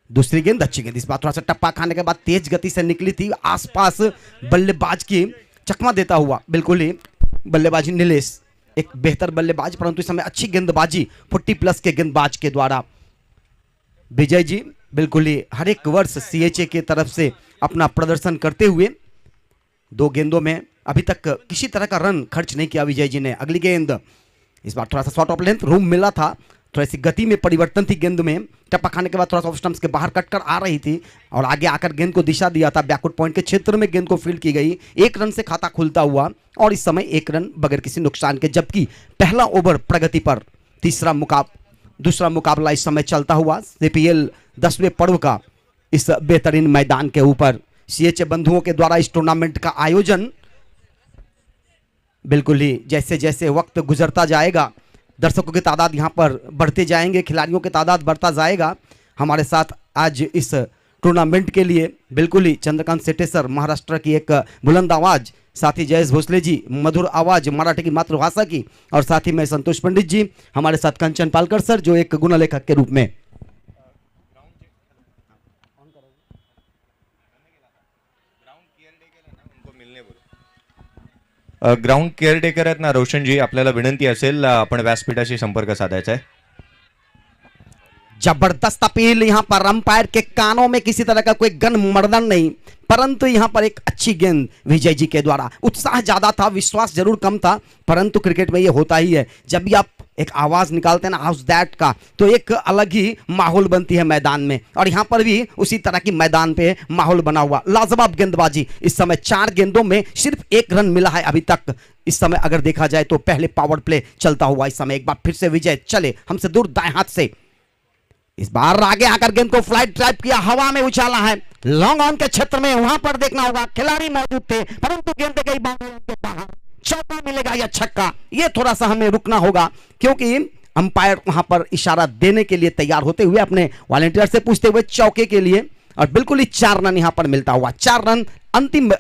दूसरी गेंद अच्छी गेंद. इस बार थोड़ा सा टप्पा खाने के बाद तेज गति से निकली थी, आसपास बल्लेबाज की चकमा देता हुआ. बिल्कुल ही बल्लेबाजी नीलेश एक बेहतर बल्लेबाज, परंतु इस समय अच्छी गेंदबाजी 40+ के गेंदबाज के द्वारा. विजय जी बिल्कुल ही हर एक वर्ष CHA की तरफ से अपना प्रदर्शन करते हुए 2 गेंदों में अभी तक किसी तरह का रन खर्च नहीं किया विजय जी ने. अगली गेंद इस बार थोड़ा सा शॉर्ट ऑफ लेंथ रूम मिला था, थोड़ी सी गति में परिवर्तन थी गेंद में. टप्पा खाने के बाद थोड़ा सा ऑफ स्टंप्स के बाहर कट कर आ रही थी और आगे आकर गेंद को दिशा दिया था. बैकवर्ड पॉइंट के क्षेत्र में गेंद को फील्ड की गई. 1 रन से खाता खुलता हुआ और इस समय 1 रन बगैर किसी नुकसान के. जबकि पहला ओवर प्रगति पर. दूसरा मुकाबला इस समय चलता हुआ CPL 10वें पर्व का इस बेहतरीन मैदान के ऊपर. CHA बंधुओं के द्वारा इस टूर्नामेंट का आयोजन बिल्कुल ही जैसे जैसे वक्त गुजरता जाएगा, दर्शकों की तादाद यहाँ पर बढ़ते जाएंगे, खिलाड़ियों की तादाद बढ़ता जाएगा. हमारे साथ आज इस टूर्नामेंट के लिए बिल्कुल ही चंद्रकांत सेठे सर, महाराष्ट्र की एक बुलंद आवाज़, साथी जयेश भोसले जी, मधुर आवाज़ मराठी की मातृभाषा की, और साथ ही मैं संतोष पंडित जी, हमारे साथ कंचन पालकर सर जो एक गुणलेखक के रूप में. ग्राउंड केअरटेकर आहेत ना रोशनजी, आपल्याला विनंती असेल आपण व्यासपीठाशी संपर्क साधायचा आहे. जबरदस्त अपील. यहाँ पर अंपायर के कानों में किसी तरह का कोई गन मर्दन नहीं, परंतु यहाँ पर एक अच्छी गेंद विजय जी के द्वारा. उत्साह ज्यादा था, विश्वास जरूर कम था, परंतु क्रिकेट में ये होता ही है. जब भी आप एक आवाज निकालते हैं ना हाउस दैट का, तो एक अलग ही माहौल बनती है मैदान में. और यहाँ पर भी उसी तरह की मैदान पे माहौल बना हुआ. लाजवाब गेंदबाजी. इस समय 4 गेंदों में सिर्फ 1 रन मिला है अभी तक. इस समय अगर देखा जाए तो पहले पावर प्ले चलता हुआ इस समय एक बार फिर से विजय चले हमसे दूर दाएं हाथ से. इस बार आगे आकर गेंद को फ्लाइट ड्राइव किया, हवा में उछाला है लॉन्ग ऑन के क्षेत्र में. वहां पर देखना होगा खिलाड़ी मौजूद थे, परंतु गेंद गई बाउंड्री के बाहर. चौका मिलेगा या छक्का, ये थोड़ा सा हमें रुकना होगा, क्योंकि अंपायर वहां पर इशारा देने के लिए तैयार होते हुए अपने वॉलंटियर से पूछते हुए चौके के लिए. और बिल्कुल ही 4 रन यहां पर मिलता हुआ. 4 रन अंतिम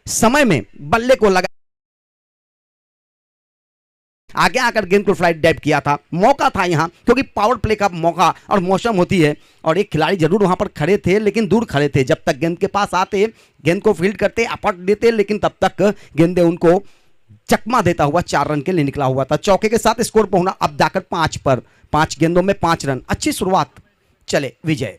समय में बल्ले को लगा, आगे आकर गेंद को फ्लाइट डाइव किया था. मौका था यहां, क्योंकि पावर प्ले का मौका और मौसम होती है, और एक खिलाड़ी जरूर वहां पर खड़े थे लेकिन दूर खड़े थे. जब तक गेंद के पास आते, गेंद को फील्ड करते, अपट देते, लेकिन तब तक गेंदे उनको चकमा देता हुआ 4 रन के लिए निकला हुआ था. चौके के साथ स्कोर पहुंचा अब जाकर 5 पर. 5 गेंदों में 5 रन. अच्छी शुरुआत. चले विजय.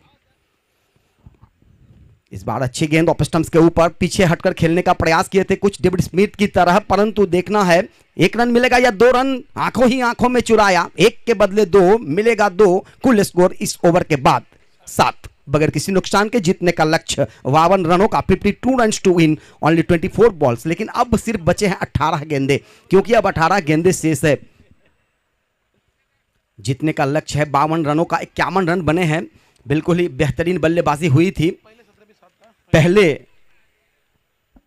इस बार अच्छी गेंद ऑफ स्टंप्स के ऊपर पीछे हटकर खेलने का प्रयास किए थे कुछ डेविड स्मिथ की तरह, परंतु देखना है 1 रन मिलेगा या 2 रन. आंखों ही आंखों में चुराया. 1 के बदले 2 मिलेगा. 2 कुल स्कोर इस ओवर के बाद 7 बगैर किसी नुकसान के जीतने का लक्ष्य. 52 रनों का 52 run to win only 24 balls. लेकिन अब सिर्फ बचे हैं 18 गेंदे, क्योंकि अब 18 गेंदे शेष है. जीतने का लक्ष्य है 52 रनों का, 51 रन बने हैं। बिल्कुल ही बेहतरीन बल्लेबाजी हुई थी। पहले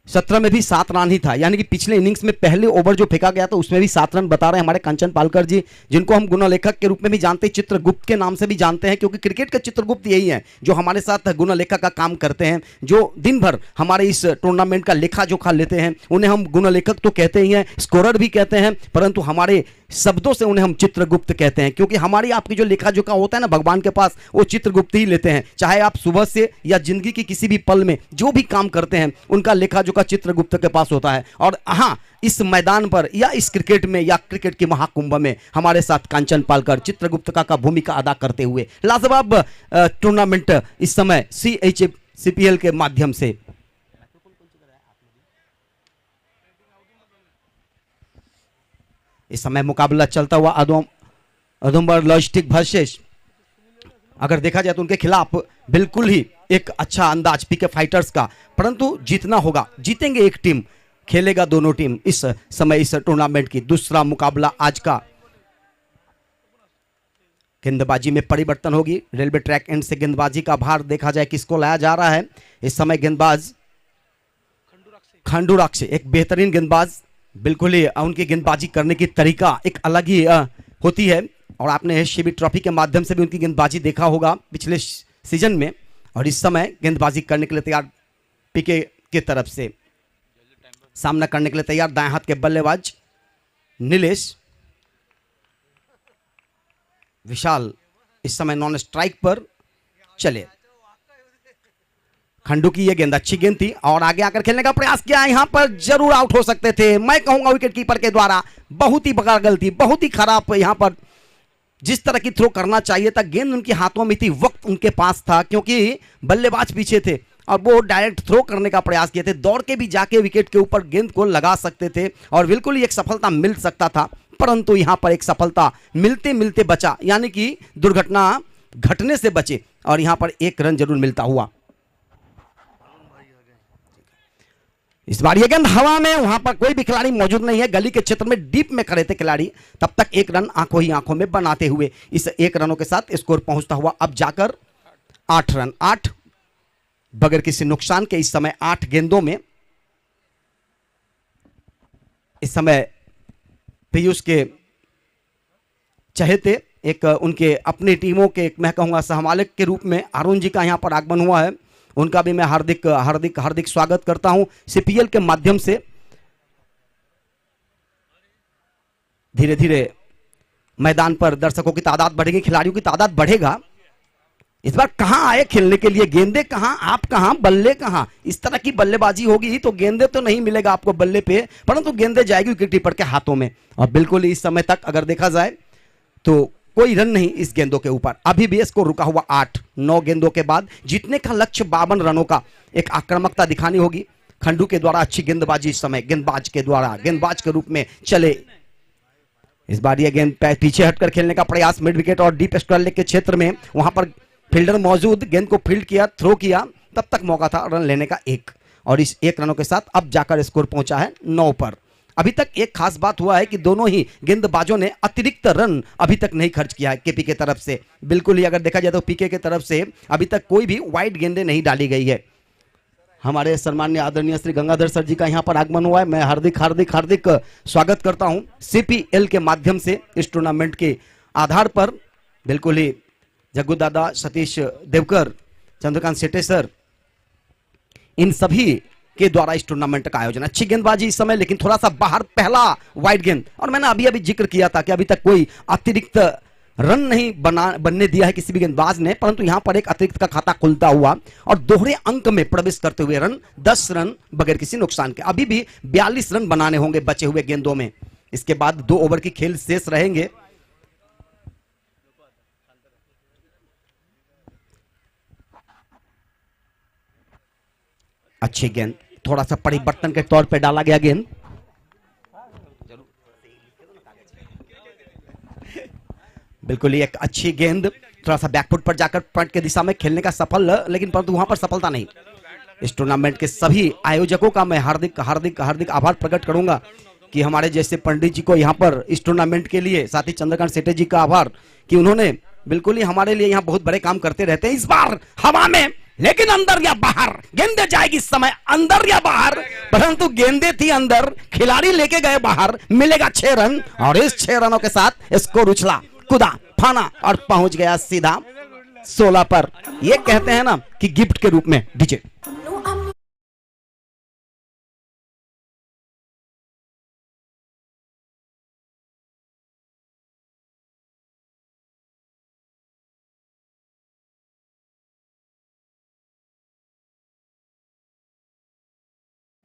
17 में भी 7 रन ही था, यानी कि पिछले इनिंग्स में पहले ओवर जो फेंका गया था उसमें भी 7 रन बता रहे हैं हमारे कंचन पालकर जी, जिनको हम गुणलेखक के रूप में भी जानते हैं, चित्रगुप्त के नाम से भी जानते हैं, क्योंकि क्रिकेट के चित्रगुप्त यही है जो हमारे साथ गुणलेखक का काम करते हैं, जो दिन भर हमारे इस टूर्नामेंट का लेखा जोखा लेते हैं। उन्हें हम गुणलेखक तो कहते ही हैं, स्कोरर भी कहते हैं, परंतु हमारे शब्दों से उन्हें हम चित्रगुप्त कहते हैं, क्योंकि हमारी आपकी जो लेखा जोखा होता है ना भगवान के पास, वो चित्रगुप्त ही लेते हैं। चाहे आप सुबह से या जिंदगी की किसी भी पल में जो भी काम करते हैं उनका लेखा जोखा चित्रगुप्त के पास होता है। और हाँ, इस मैदान पर या इस क्रिकेट में या क्रिकेट के महाकुंभ में हमारे साथ कांचन पालकर चित्रगुप्त का भूमिका अदा करते हुए लाजवाब टूर्नामेंट इस समय CPL के माध्यम से इस समय मुकाबला चलता हुआ अदुम्बर लॉजिस्टिक वर्सेस, अगर देखा जाए तो उनके खिलाफ बिल्कुल ही एक अच्छा अंदाज पीके फाइटर्स का, परंतु जीतना होगा, जीतेंगे एक टीम, खेलेगा दोनों टीम इस समय इस टूर्नामेंट की। दूसरा मुकाबला आज का, गेंदबाजी में परिवर्तन होगी। रेलवे ट्रैक एंड से गेंदबाजी का भार देखा जाए किसको लाया जा रहा है। इस समय गेंदबाज खंडूराक्ष, एक बेहतरीन गेंदबाज, बिल्कुल ही उनकी गेंदबाजी करने की तरीका एक अलग ही होती है, और आपने शिबी ट्रॉफी के माध्यम से भी उनकी गेंदबाजी देखा होगा पिछले सीजन में। और इस समय गेंदबाजी करने के लिए तैयार पीके की तरफ से, सामना करने के लिए तैयार दाएं हाथ के बल्लेबाज नीलेश। विशाल इस समय नॉन स्ट्राइक पर चले। खंडू की यह गेंद अच्छी गेंद थी और आगे आकर खेलने का प्रयास किया, यहां पर जरूर आउट हो सकते थे, मैं कहूंगा विकेट कीपर के द्वारा। बहुत ही बड़ा गलती, बहुत ही खराब यहां पर जिस तरह की थ्रो करना चाहिए था, गेंद उनके हाथों में थी, वक्त उनके पास था, क्योंकि बल्लेबाज पीछे थे और वो डायरेक्ट थ्रो करने का प्रयास किए थे। दौड़ के भी जाके विकेट के ऊपर गेंद को लगा सकते थे और बिल्कुल ही एक सफलता मिल सकता था, परंतु यहां पर एक सफलता मिलते मिलते बचा, यानी कि दुर्घटना घटने से बचे और यहां पर एक रन जरूर मिलता हुआ। इस बार यह गेंद हवा में, वहां पर कोई भी खिलाड़ी मौजूद नहीं है, गली के क्षेत्र में डीप में खड़े थे खिलाड़ी, तब तक एक रन आंखों ही आंखों में बनाते हुए इस एक रनों के साथ स्कोर पहुंचता हुआ अब जाकर 8 रन, 8 बगैर किसी नुकसान के। इस समय 8 गेंदों में इस समय पीयूष के चहेते एक उनके अपनी टीमों के मैं कहूंगा सहमालिक के रूप में अरुण जी का यहां पर आगमन हुआ है, उनका भी मैं हार्दिक हार्दिक हार्दिक स्वागत करता हूं CPL के माध्यम से। धीरे धीरे मैदान पर दर्शकों की तादाद बढ़ेगी, खिलाड़ियों की तादाद बढ़ेगा। इस बार कहां आए खेलने के लिए, गेंदे कहां, आप कहां, बल्ले कहां। इस तरह की बल्लेबाजी होगी तो गेंदे तो नहीं मिलेगा आपको बल्ले पे, परंतु गेंदे जाएगी विकेट कीपर के हाथों में। और बिल्कुल इस समय तक अगर देखा जाए तो कोई रन नहीं इस गेंदों के ऊपर, अभी भी इसको रुका हुआ 8-9 गेंदों के बाद जीतने का लक्ष्य 52 रनों का एक आक्रामकता दिखानी होगी। खंडू के द्वारा अच्छी गेंदबाजी इस समय गेंदबाज के द्वारा गेंदबाज के रूप में चले। इस बार यह गेंद पीछे हटकर खेलने का प्रयास मिड विकेट और डीप स्क्वायर लेग के क्षेत्र में, वहां पर फील्डर मौजूद, गेंद को फील्ड किया, थ्रो किया, तब तक मौका था रन लेने का 1, और इस 1 रनों के साथ अब जाकर स्कोर पहुंचा है 9 पर। अभी तक एक खास बात हुआ है कि दोनों ही गेंदबाजों ने अतिरिक्त रन अभी तक नहीं खर्च किया है केपी की तरफ से। बिल्कुल ही अगर देखा जाए तो पीके की तरफ से अभी तक कोई भी वाइड गेंदें नहीं डाली गई है। हमारे सम्माननीय आदरणीय श्री गंगाधर सर जी का यहां पर आगमन हुआ है, मैं हार्दिक हार्दिक हार्दिक स्वागत करता हूं CPL के माध्यम से इस टूर्नामेंट के आधार पर। बिल्कुल ही जग्गू दादा, सतीश देवकर, चंद्रकांत सेठे सर, इन सभी के द्वारा इस टूर्नामेंट का आयोजन। अच्छी गेंदबाजी इस समय, लेकिन थोड़ा सा बाहर पहला वाइड गेंद, और मैंने अभी अभी जिक्र किया था कि अभी तक कोई अतिरिक्त रन नहीं बनने दिया है किसी भी गेंदबाज ने, परंतु यहां पर एक अतिरिक्त का खाता खुलता हुआ और दोहरे अंक में प्रवेश करते हुए रन 10 रन बगैर किसी नुकसान के। अभी भी 42 रन बनाने होंगे बचे हुए गेंदों में, इसके बाद 2 ओवर की खेल शेष रहेंगे। अच्छी गेंद, थोड़ा सा परिवर्तन के तौर पे डाला गया गेंद, बिल्कुल ही एक अच्छी गेंद, थोड़ा सा बैकफुट पर जाकर फ्रंट के दिशा में खेलने का सफल, लेकिन परंतु वहां पर सफलता नहीं। इस टूर्नामेंट के सभी आयोजकों का मैं हार्दिक हार्दिक हार्दिक आभार प्रकट करूंगा कि हमारे जैसे पंडित जी को यहाँ पर इस टूर्नामेंट के लिए, साथ ही चंद्रकांत सेठे जी का आभार कि उन्होंने बिल्कुल ही हमारे लिए यहाँ बहुत बड़े काम करते रहते हैं। इस बार हवा में, लेकिन अंदर या बाहर गेंदे जाएगी इस समय, अंदर या बाहर, परंतु गेंदे थी अंदर, खिलाड़ी लेके गए बाहर, मिलेगा 6 रन और इस 6 रनों के साथ स्कोर उछला, कूदा, फाना और पहुंच गया सीधा 16 पर। ये कहते हैं ना कि गिफ्ट के रूप में डीजे।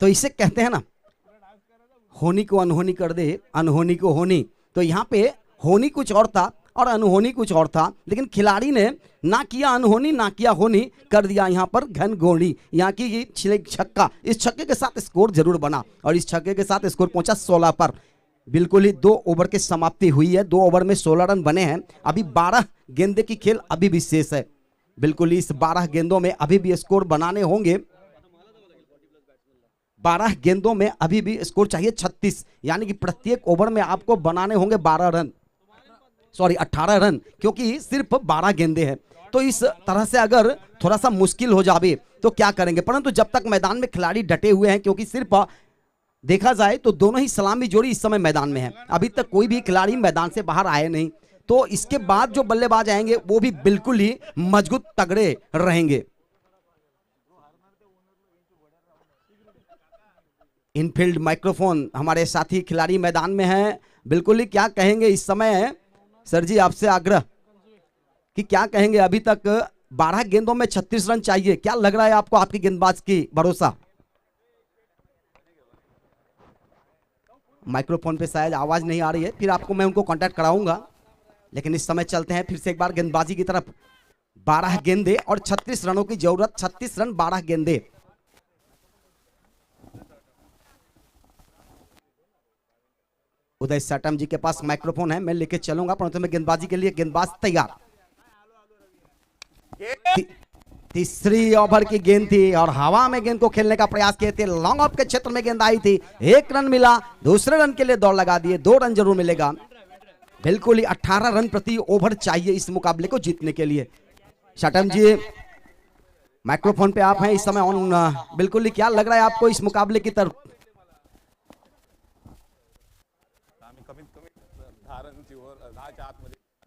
तो इसे कहते हैं ना, होनी को अनहोनी कर दे, अनहोनी को होनी। तो यहाँ पे होनी कुछ और था और अनहोनी कुछ और था, लेकिन खिलाड़ी ने ना किया अनहोनी ना किया होनी, कर दिया यहाँ पर घनघोरी। यहाँ की ये छक्का, इस छक्के के साथ स्कोर जरूर बना और इस छक्के के साथ स्कोर पहुंचा 16 पर। बिल्कुल ही 2 ओवर की समाप्ति हुई है, 2 ओवर में 16 रन बने हैं। अभी 12 गेंदे की खेल अभी भी शेष है। बिल्कुल ही इस 12 गेंदों में अभी भी स्कोर बनाने होंगे। 12 गेंदों में अभी भी स्कोर चाहिए 36, यानी कि प्रत्येक ओवर में आपको बनाने होंगे 12 रन, सॉरी 18 रन, क्योंकि सिर्फ 12 गेंदे हैं। तो इस तरह से अगर थोड़ा सा मुश्किल हो जाए तो क्या करेंगे, परंतु जब तक मैदान में खिलाड़ी डटे हुए हैं, क्योंकि सिर्फ देखा जाए तो दोनों ही सलामी जोड़ी इस समय मैदान में है, अभी तक कोई भी खिलाड़ी मैदान से बाहर आए नहीं। तो इसके बाद जो बल्लेबाज आएंगे वो भी बिल्कुल ही मजबूत तगड़े रहेंगे। इनफील्ड माइक्रोफोन हमारे साथी खिलाड़ी मैदान में हैं, बिल्कुल ही क्या कहेंगे इस समय सर जी, आपसे आग्रह कि क्या कहेंगे। अभी तक 12 गेंदों में 36 रन चाहिए, क्या लग रहा है आपको, आपकी गेंदबाज की भरोसा? माइक्रोफोन पे शायद आवाज नहीं आ रही है, फिर आपको मैं उनको कांटेक्ट कराऊंगा, लेकिन इस समय चलते हैं फिर से एक बार गेंदबाजी की तरफ। 12 गेंदे और 36 रनों की जरूरत, 36 रन 12 गेंदे। उदय सैटम जी के पास माइक्रोफोन है, मैं लेके चलूंगा, परंतु मैं गेंदबाजी के लिए गेंदबाज तैयार। तीसरी ओवर की गेंद थी और हवा में गेंद को खेलने का प्रयास किए थे, लॉन्ग ऑफ के क्षेत्र में गेंद आई थी, 1 रन मिला, दूसरे रन के लिए दौड़ लगा दिए, 2 रन जरूर मिलेगा। बिल्कुल ही 18 रन प्रति ओवर चाहिए इस मुकाबले को जीतने के लिए। सैटम जी माइक्रोफोन पे आप हैं इस समय ऑन, बिल्कुल ही क्या लग रहा है आपको इस मुकाबले की तरफ?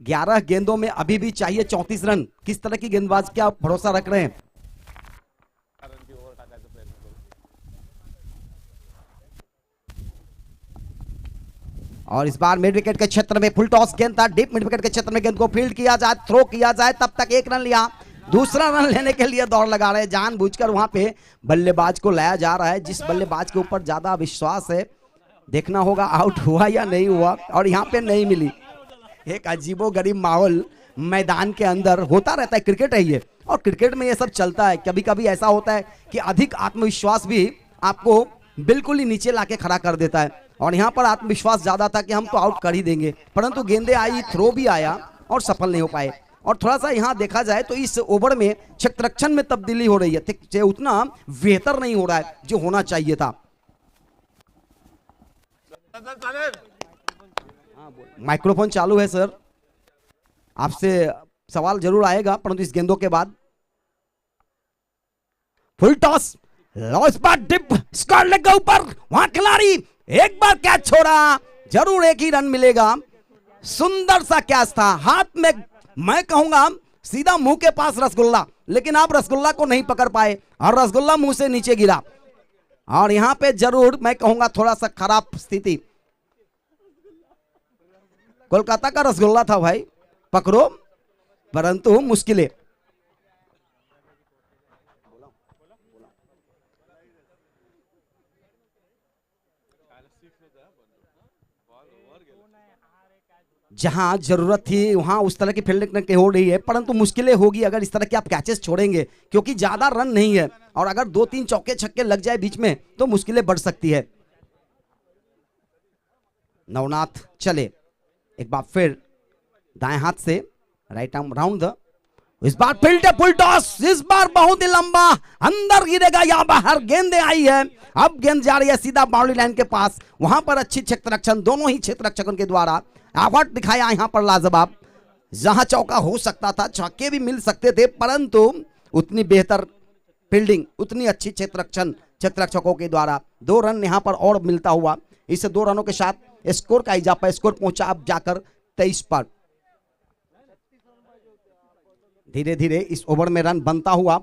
11 गेंदों में अभी भी चाहिए 34 रन। किस तरह की गेंदबाज क्या भरोसा रख रहे हैं? और इस बार मिड विकेट के क्षेत्र में फुल टॉस गेंद था, डीप मिड विकेट के क्षेत्र में गेंद को फील्ड किया जाए, थ्रो किया जाए, तब तक 1 रन लिया, दूसरा रन लेने के लिए दौड़ लगा रहे हैं, जानबूझकर वहां पे बल्लेबाज को लाया जा रहा है। जिस बल्लेबाज के ऊपर ज्यादा विश्वास है, देखना होगा आउट हुआ या नहीं हुआ, और यहाँ पे नहीं मिली। एक अजीबोगरीब माहौल मैदान के अंदर होता रहता है, क्रिकेट है ये, और क्रिकेट में ये सब चलता है। कभी कभी ऐसा होता है कि अधिक आत्मविश्वास भी आपको बिल्कुल ही नीचे लाके खड़ा कर देता है, और यहाँ पर आत्मविश्वास ज्यादा था कि हम तो आउट कर ही देंगे, परंतु गेंदे आई, थ्रो भी आया और सफल नहीं हो पाए। और थोड़ा सा यहाँ देखा जाए तो इस ओवर में क्षेत्ररक्षण में तब्दीली हो रही है, उतना बेहतर नहीं हो रहा है जो होना चाहिए था। माइक्रोफोन चालू है सर, आपसे सवाल जरूर आएगा, परंतु इस गेंदों के बाद फुल टॉस, लॉस बार डिप, स्क्वायर लेग के ऊपर, वहां खिलाड़ी एक बार कैच छोड़ा, जरूर 1 ही रन मिलेगा। सुंदर सा कैच था, हाथ में मैं कहूंगा सीधा मुंह के पास रसगुल्ला, लेकिन आप रसगुल्ला को नहीं पकड़ पाए और रसगुल्ला मुंह से नीचे गिरा, और यहां पे जरूर मैं कहूंगा थोड़ा सा खराब स्थिति। कोलकाता का रसगुल्ला था भाई, पकड़ो, परंतु मुश्किलें। जहां जरूरत थी वहां उस तरह की फील्डिंग हो रही है, परंतु मुश्किलें होगी अगर इस तरह के आप कैचेस छोड़ेंगे, क्योंकि ज्यादा रन नहीं है, और अगर 2-3 चौके छक्के लग जाए बीच में तो मुश्किलें बढ़ सकती है। नवनाथ चले एक बार फिर दाएं हाथ से, राइट आर्म राउंड द इस बार फील्ड फुल टॉस, इस बार बहुत ही लंबा, अंदर गिरेगा या बाहर, गेंदे आई है। अब गेंद जा रही है सीधा बाउंड्री लाइन के पास, वहां पर अच्छी क्षेत्र रक्षण दोनों ही क्षेत्र रक्षकों के द्वारा एफर्ट दिखाया यहां पर लाजवाब। जहां चौका हो सकता था, छक्के भी मिल सकते थे, परंतु उतनी बेहतर फील्डिंग, उतनी अच्छी क्षेत्र रक्षकों के द्वारा 2 रन यहां पर और मिलता हुआ। इस 2 रनों के साथ स्कोर का इजाफा, स्कोर पहुंचा अब जाकर 23 पर। धीरे धीरे इस ओवर में रन बनता हुआ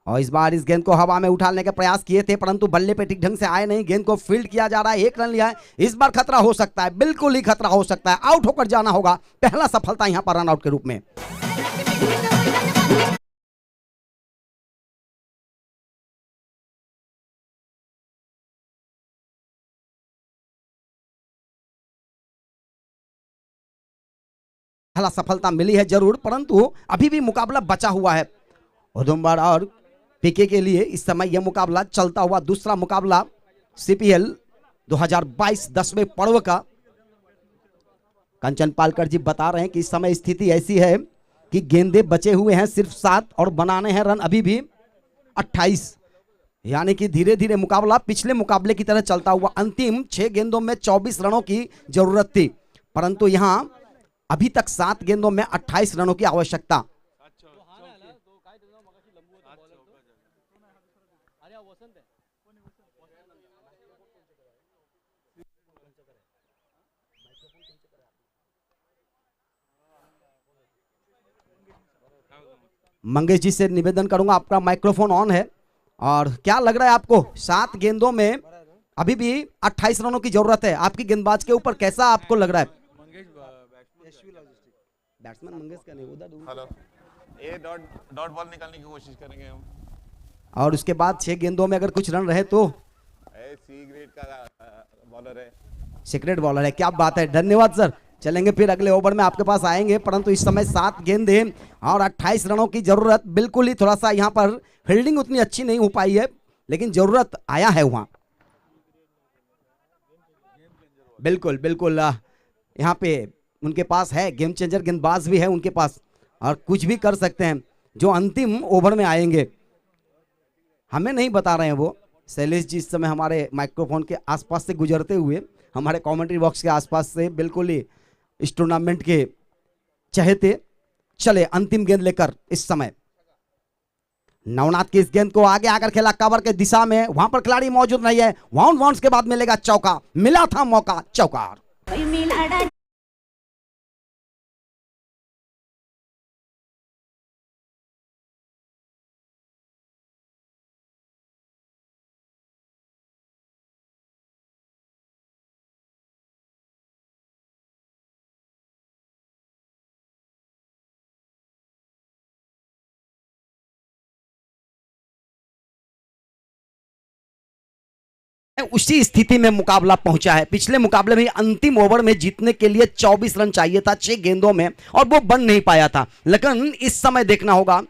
और इस बार इस गेंद को हवा में उठाने के प्रयास किए थे, परंतु बल्ले पे ठीक ढंग से आए नहीं। गेंद को फील्ड किया जा रहा है, 1 रन लिया है। इस बार खतरा हो सकता है, बिल्कुल ही खतरा हो सकता है, आउट होकर जाना होगा। पहला सफलता यहां पर रन आउट के रूप में। पहला सफलता मिली है जरूर, परंतु अभी भी मुकाबला बचा हुआ है उधमबाड़ और पीके के लिए। इस समय यह मुकाबला चलता हुआ दूसरा मुकाबला सीपीएल 2022 10वें पर्व का। कंचन पालकर जी बता रहे हैं कि इस समय स्थिति ऐसी है कि गेंदे बचे हुए हैं सिर्फ 7 और बनाने हैं रन अभी भी 28, यानी कि धीरे धीरे मुकाबला पिछले मुकाबले की तरह चलता हुआ। अंतिम 6 गेंदों में 24 रनों की जरूरत थी, परंतु यहां अभी तक 7 गेंदों में 28 रनों की आवश्यकता। मंगेश जी से निवेदन करूंगा, आपका माइक्रोफोन ऑन है। और क्या लग रहा है आपको, 7 गेंदों में अभी भी 28 रनों की जरूरत है आपकी गेंदबाज के ऊपर, कैसा आपको लग रहा है? बैट्समैन मंगेश का नहीं, उधर हेलो, ये डॉट बॉल निकालने की कोशिश करेंगे हम। और उसके बाद 6 गेंदों में अगर कुछ रन रहे तो सी ग्रेड का बॉलर है, सीक्रेट बॉलर है। क्या बात है, धन्यवाद सर। चलेंगे फिर अगले ओवर में आपके पास आएंगे, परंतु इस समय 7 गेंदे और 28 रनों की जरूरत। बिल्कुल ही थोड़ा सा यहाँ पर फील्डिंग उतनी अच्छी नहीं हो पाई है, लेकिन जरूरत आया है वहां। बिल्कुल बिल्कुल यहाँ पे उनके पास है, गेम चेंजर गेंदबाज भी है उनके पास और कुछ भी कर सकते हैं जो अंतिम ओवर में आएंगे। हमें नहीं बता रहे हैं वो शैलेश जी इस समय हमारे माइक्रोफोन के आसपास से गुजरते हुए, हमारे कमेंट्री बॉक्स के आसपास से, बिल्कुल ही इस टूर्नामेंट के चहेते। चले अंतिम गेंद लेकर इस समय नवनाथ की इस गेंद को आगे आकर खेला कवर के दिशा में, वहां पर खिलाड़ी मौजूद नहीं है। बाउंस के बाद मिलेगा चौका, मिला था मौका, चौका। उसी स्थिति में मुकाबला पहुंचा है। पिछले मुकाबले में अंतिम ओवर में जीतने के लिए 24 रन चाहिए था 6 गेंदों में, और वो बन नहीं पाया था। लेकिन इस समय देखना होगा,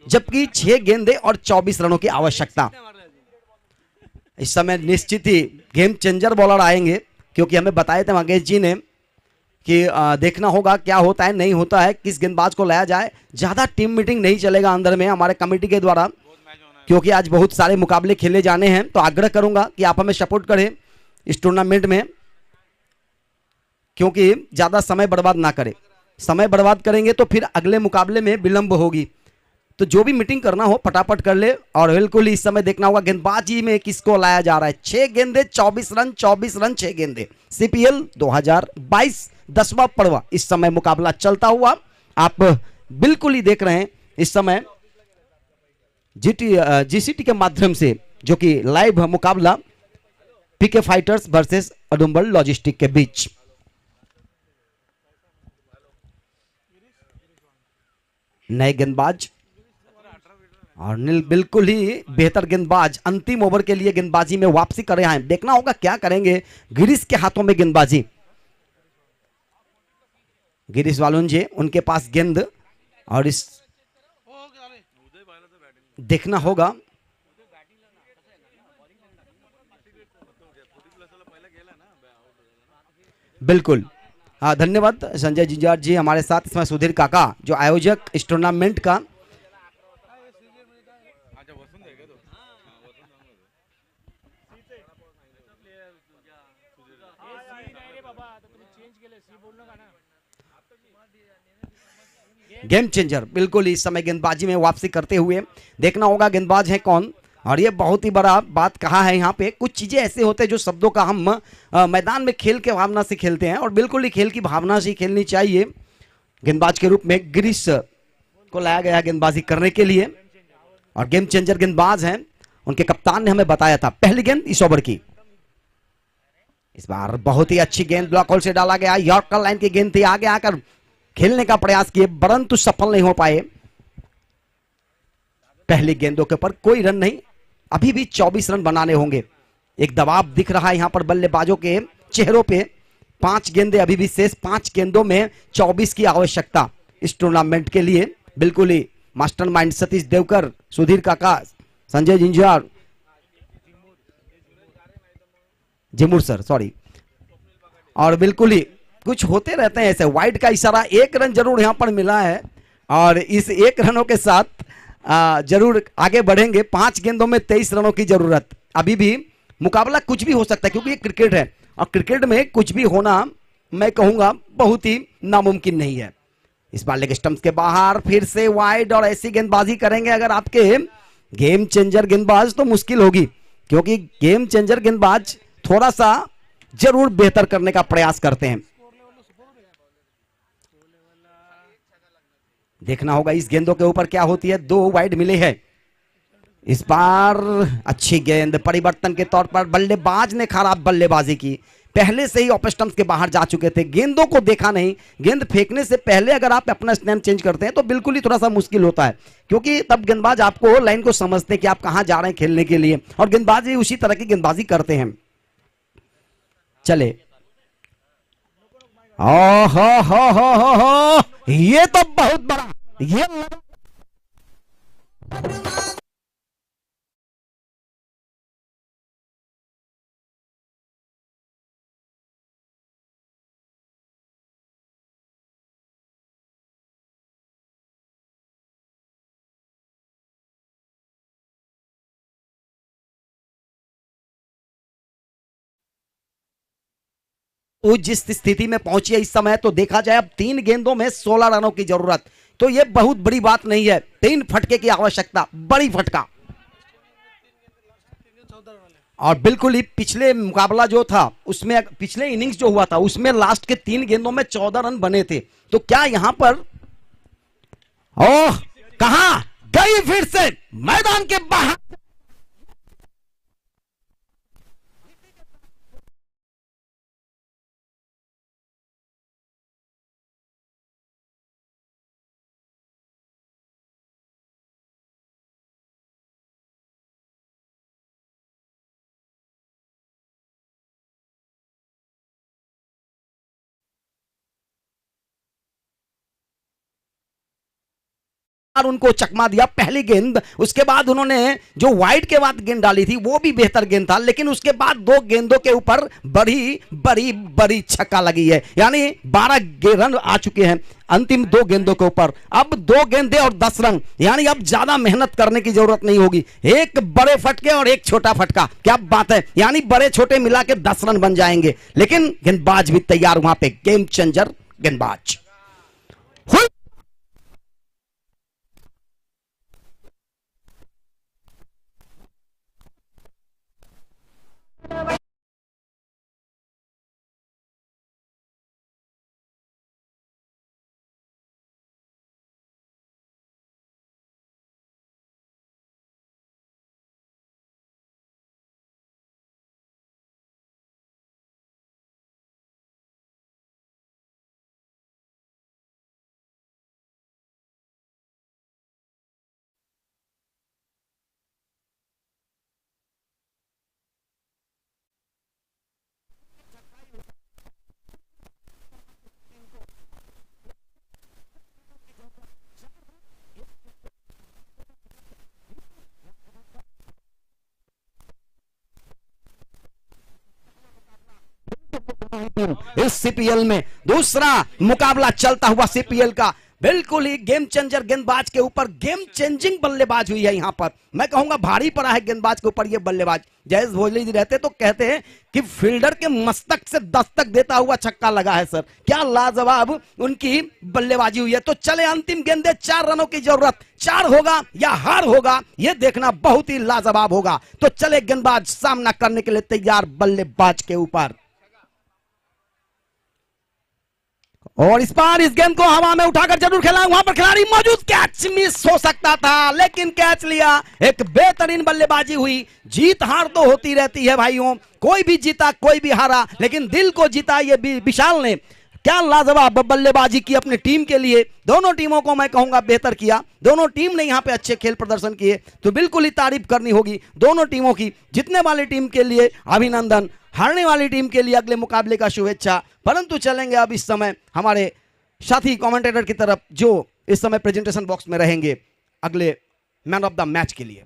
जबकि 6 गेंदे और 24 रनों की आवश्यकता। इस समय निश्चित ही गेम चेंजर बॉलर आएंगे, क्योंकि हमें बताए थे मंगेश जी ने कि देखना होगा क्या होता है, नहीं होता है, किस गेंदबाज को लाया जाए। ज्यादा टीम मीटिंग नहीं चलेगा अंदर में हमारे कमेटी के द्वारा, क्योंकि आज बहुत सारे मुकाबले खेले जाने हैं। तो आग्रह करूंगा कि आप हमें सपोर्ट करें इस टूर्नामेंट में, क्योंकि ज्यादा समय बर्बाद ना करें। समय बर्बाद करेंगे तो फिर अगले मुकाबले में विलंब होगी। तो जो भी मीटिंग करना हो फटाफट कर ले। और बिल्कुल इस समय देखना होगा गेंदबाजी में किसको लाया जा रहा है। 6 गेंदे 24 रन, 24 रन 6 गेंदे। सीपीएल 2022 10वां पर्व इस समय मुकाबला चलता हुआ आप बिल्कुल ही देख रहे हैं इस समय जीसीटी के माध्यम से, जो कि लाइव मुकाबला पीके फाइटर्स वर्सेस उधमबाड़ लॉजिस्टिक के बीच। नए गेंदबाज और नील बिल्कुल ही बेहतर गेंदबाज अंतिम ओवर के लिए गेंदबाजी में वापसी कर रहे हैं। देखना होगा क्या करेंगे। गिरीश के हाथों में गेंदबाजी, गिरीश वालुंजे उनके पास गेंद, और इस देखना होगा बिल्कुल। धन्यवाद संजय जिंजार जी, हमारे साथ इसमें सुधीर काका जो आयोजक इस टूर्नामेंट का। गेम चेंजर बिल्कुल इस समय गेंदबाजी में वापसी करते हुए देखना होगा गेंदबाज है कौन। और ये बहुत ही बड़ा बात कहा है यहाँ पे, कुछ चीजें ऐसे होते हैं जो शब्दों का हम मैदान में खेल के भावना से खेलते हैं और बिल्कुल ही खेल की भावना से खेलनी चाहिए। गेंदबाज के रूप में गिरीश को लाया गया गेंदबाजी करने के लिए और गेम चेंजर गेंदबाज हैं, उनके कप्तान ने हमें बताया था। पहली गेंद इस ओवर की, इस बार बहुत ही अच्छी गेंद ब्लॉक होल से डाला गया। यॉर्कर लाइन की गेंद थी, आगे आकर खेलने का प्रयास किए परंतु सफल नहीं हो पाए। पहली गेंदों के ऊपर कोई रन नहीं, अभी भी 24 रन बनाने होंगे। एक दबाव दिख रहा है यहां पर बल्लेबाजों के चेहरों पे। 5 गेंदें अभी भी शेष, 5 गेंदों में 24 की आवश्यकता इस टूर्नामेंट के लिए। बिल्कुल ही मास्टरमाइंड सतीश देवकर, सुधीर काका, संजय जिंजार, जिमुर सर सॉरी, और बिल्कुल ही कुछ होते रहते हैं ऐसे। वाइड का इशारा, 1 रन जरूर यहां पर मिला है और इस 1 रनों के साथ जरूर आगे बढ़ेंगे। 5 गेंदों में 23 रनों की जरूरत। अभी भी मुकाबला कुछ भी हो सकता है क्योंकि ये क्रिकेट है और क्रिकेट में कुछ भी होना मैं कहूंगा बहुत ही नामुमकिन नहीं है। इस बार लेग स्टंप्स के बाहर फिर से वाइड और ऐसी गेंदबाजी करेंगे अगर आपके गेम चेंजर गेंदबाज तो मुश्किल होगी, क्योंकि गेम चेंजर गेंदबाज थोड़ा सा जरूर बेहतर करने का प्रयास करते हैं। देखना होगा इस गेंदों के ऊपर क्या होती है। 2 वाइड मिले हैं इस बार। अच्छी गेंद परिवर्तन के तौर पर बल्लेबाज ने खराब बल्लेबाजी की, पहले से ही ऑफ स्टंप्स के बाहर जा चुके थे, गेंदों को देखा नहीं। गेंद फेंकने से पहले अगर आप अपना स्टैंड चेंज करते हैं तो बिल्कुल ही थोड़ा सा मुश्किल होता है, क्योंकि तब गेंदबाज आपको लाइन को समझते हैं कि आप कहां जा रहे हैं खेलने के लिए और गेंदबाज भी उसी तरह की गेंदबाजी करते हैं। चले, ओ हो, ये तो बहुत बड़ा ये वो जिस स्थिति में पहुंची है इस समय तो देखा जाए अब 3 गेंदों में 16 रनों की जरूरत, तो ये बहुत बड़ी बात नहीं है। 3 फटके की आवश्यकता, बड़ी फटका। और बिल्कुल ही पिछले मुकाबला जो था उसमें, पिछले इनिंग्स जो हुआ था उसमें लास्ट के 3 गेंदों में 14 रन बने थे। तो क्या यहां पर ओह कहां गई फिर से मैदान के बाहर उनको चकमा दिया पहली गेंद। उसके बाद उन्होंने जो वाइड के बाद गेंद डाली थी वो भी बेहतर गेंद था, लेकिन उसके बाद 2 गेंदों के ऊपर बड़ी बड़ी बड़ी छक्का लगी है, यानी 12 रन आ चुके हैं अंतिम 2 गेंदों के ऊपर। अब 2 गेंदे और 10 रन, यानी अब ज्यादा मेहनत करने की जरूरत नहीं होगी। एक बड़े फटके और एक छोटा फटका, क्या बात है, यानी बड़े छोटे मिला के 10 रन बन जाएंगे। लेकिन गेंदबाज भी तैयार वहां पे, गेम चेंजर गेंदबाज। टीम इस सीपीएल में। दूसरा मुकाबला चलता हुआ सीपीएल का, बिल्कुल ही गेम चेंजर गेंदबाज के ऊपर गेम चेंजिंग बल्लेबाज हुई है। यहां पर मैं कहूंगा भारी पड़ा है गेंदबाज के ऊपर ये बल्लेबाज। जयेश भोसले जी रहते तो कहते हैं कि फील्डर के मस्तक से दस्तक देता हुआ छक्का लगा है सर, क्या लाजवाब उनकी बल्लेबाजी हुई है। तो चले अंतिम गेंदे, 4 रनों की जरूरत, 4 होगा या हार होगा यह देखना बहुत ही लाजवाब होगा। तो चले गेंदबाज सामना करने के लिए तैयार बल्लेबाज के ऊपर, और इस बार इस गेंद को हवा में उठाकर जरूर खेला, वहां पर खिलाड़ी मौजूद, कैच मिस हो सकता था लेकिन कैच लिया। एक बेहतरीन बल्लेबाजी हुई। जीत हार तो होती रहती है भाइयों, कोई भी जीता कोई भी हारा, लेकिन दिल को जीता ये विशाल ने। क्या लाजवाब बल्लेबाजी की अपनी टीम के लिए। दोनों टीमों को मैं कहूंगा बेहतर किया, दोनों टीम ने यहां पे अच्छे खेल प्रदर्शन किए, तो बिल्कुल ही तारीफ करनी होगी दोनों टीमों की। जीतने वाली टीम के लिए अभिनंदन, हारने वाली टीम के लिए अगले मुकाबले का शुभेच्छा। परंतु चलेंगे अब इस समय हमारे साथी कमेंटेटर की तरफ, जो इस समय प्रेजेंटेशन बॉक्स में रहेंगे अगले मैन ऑफ द मैच के लिए।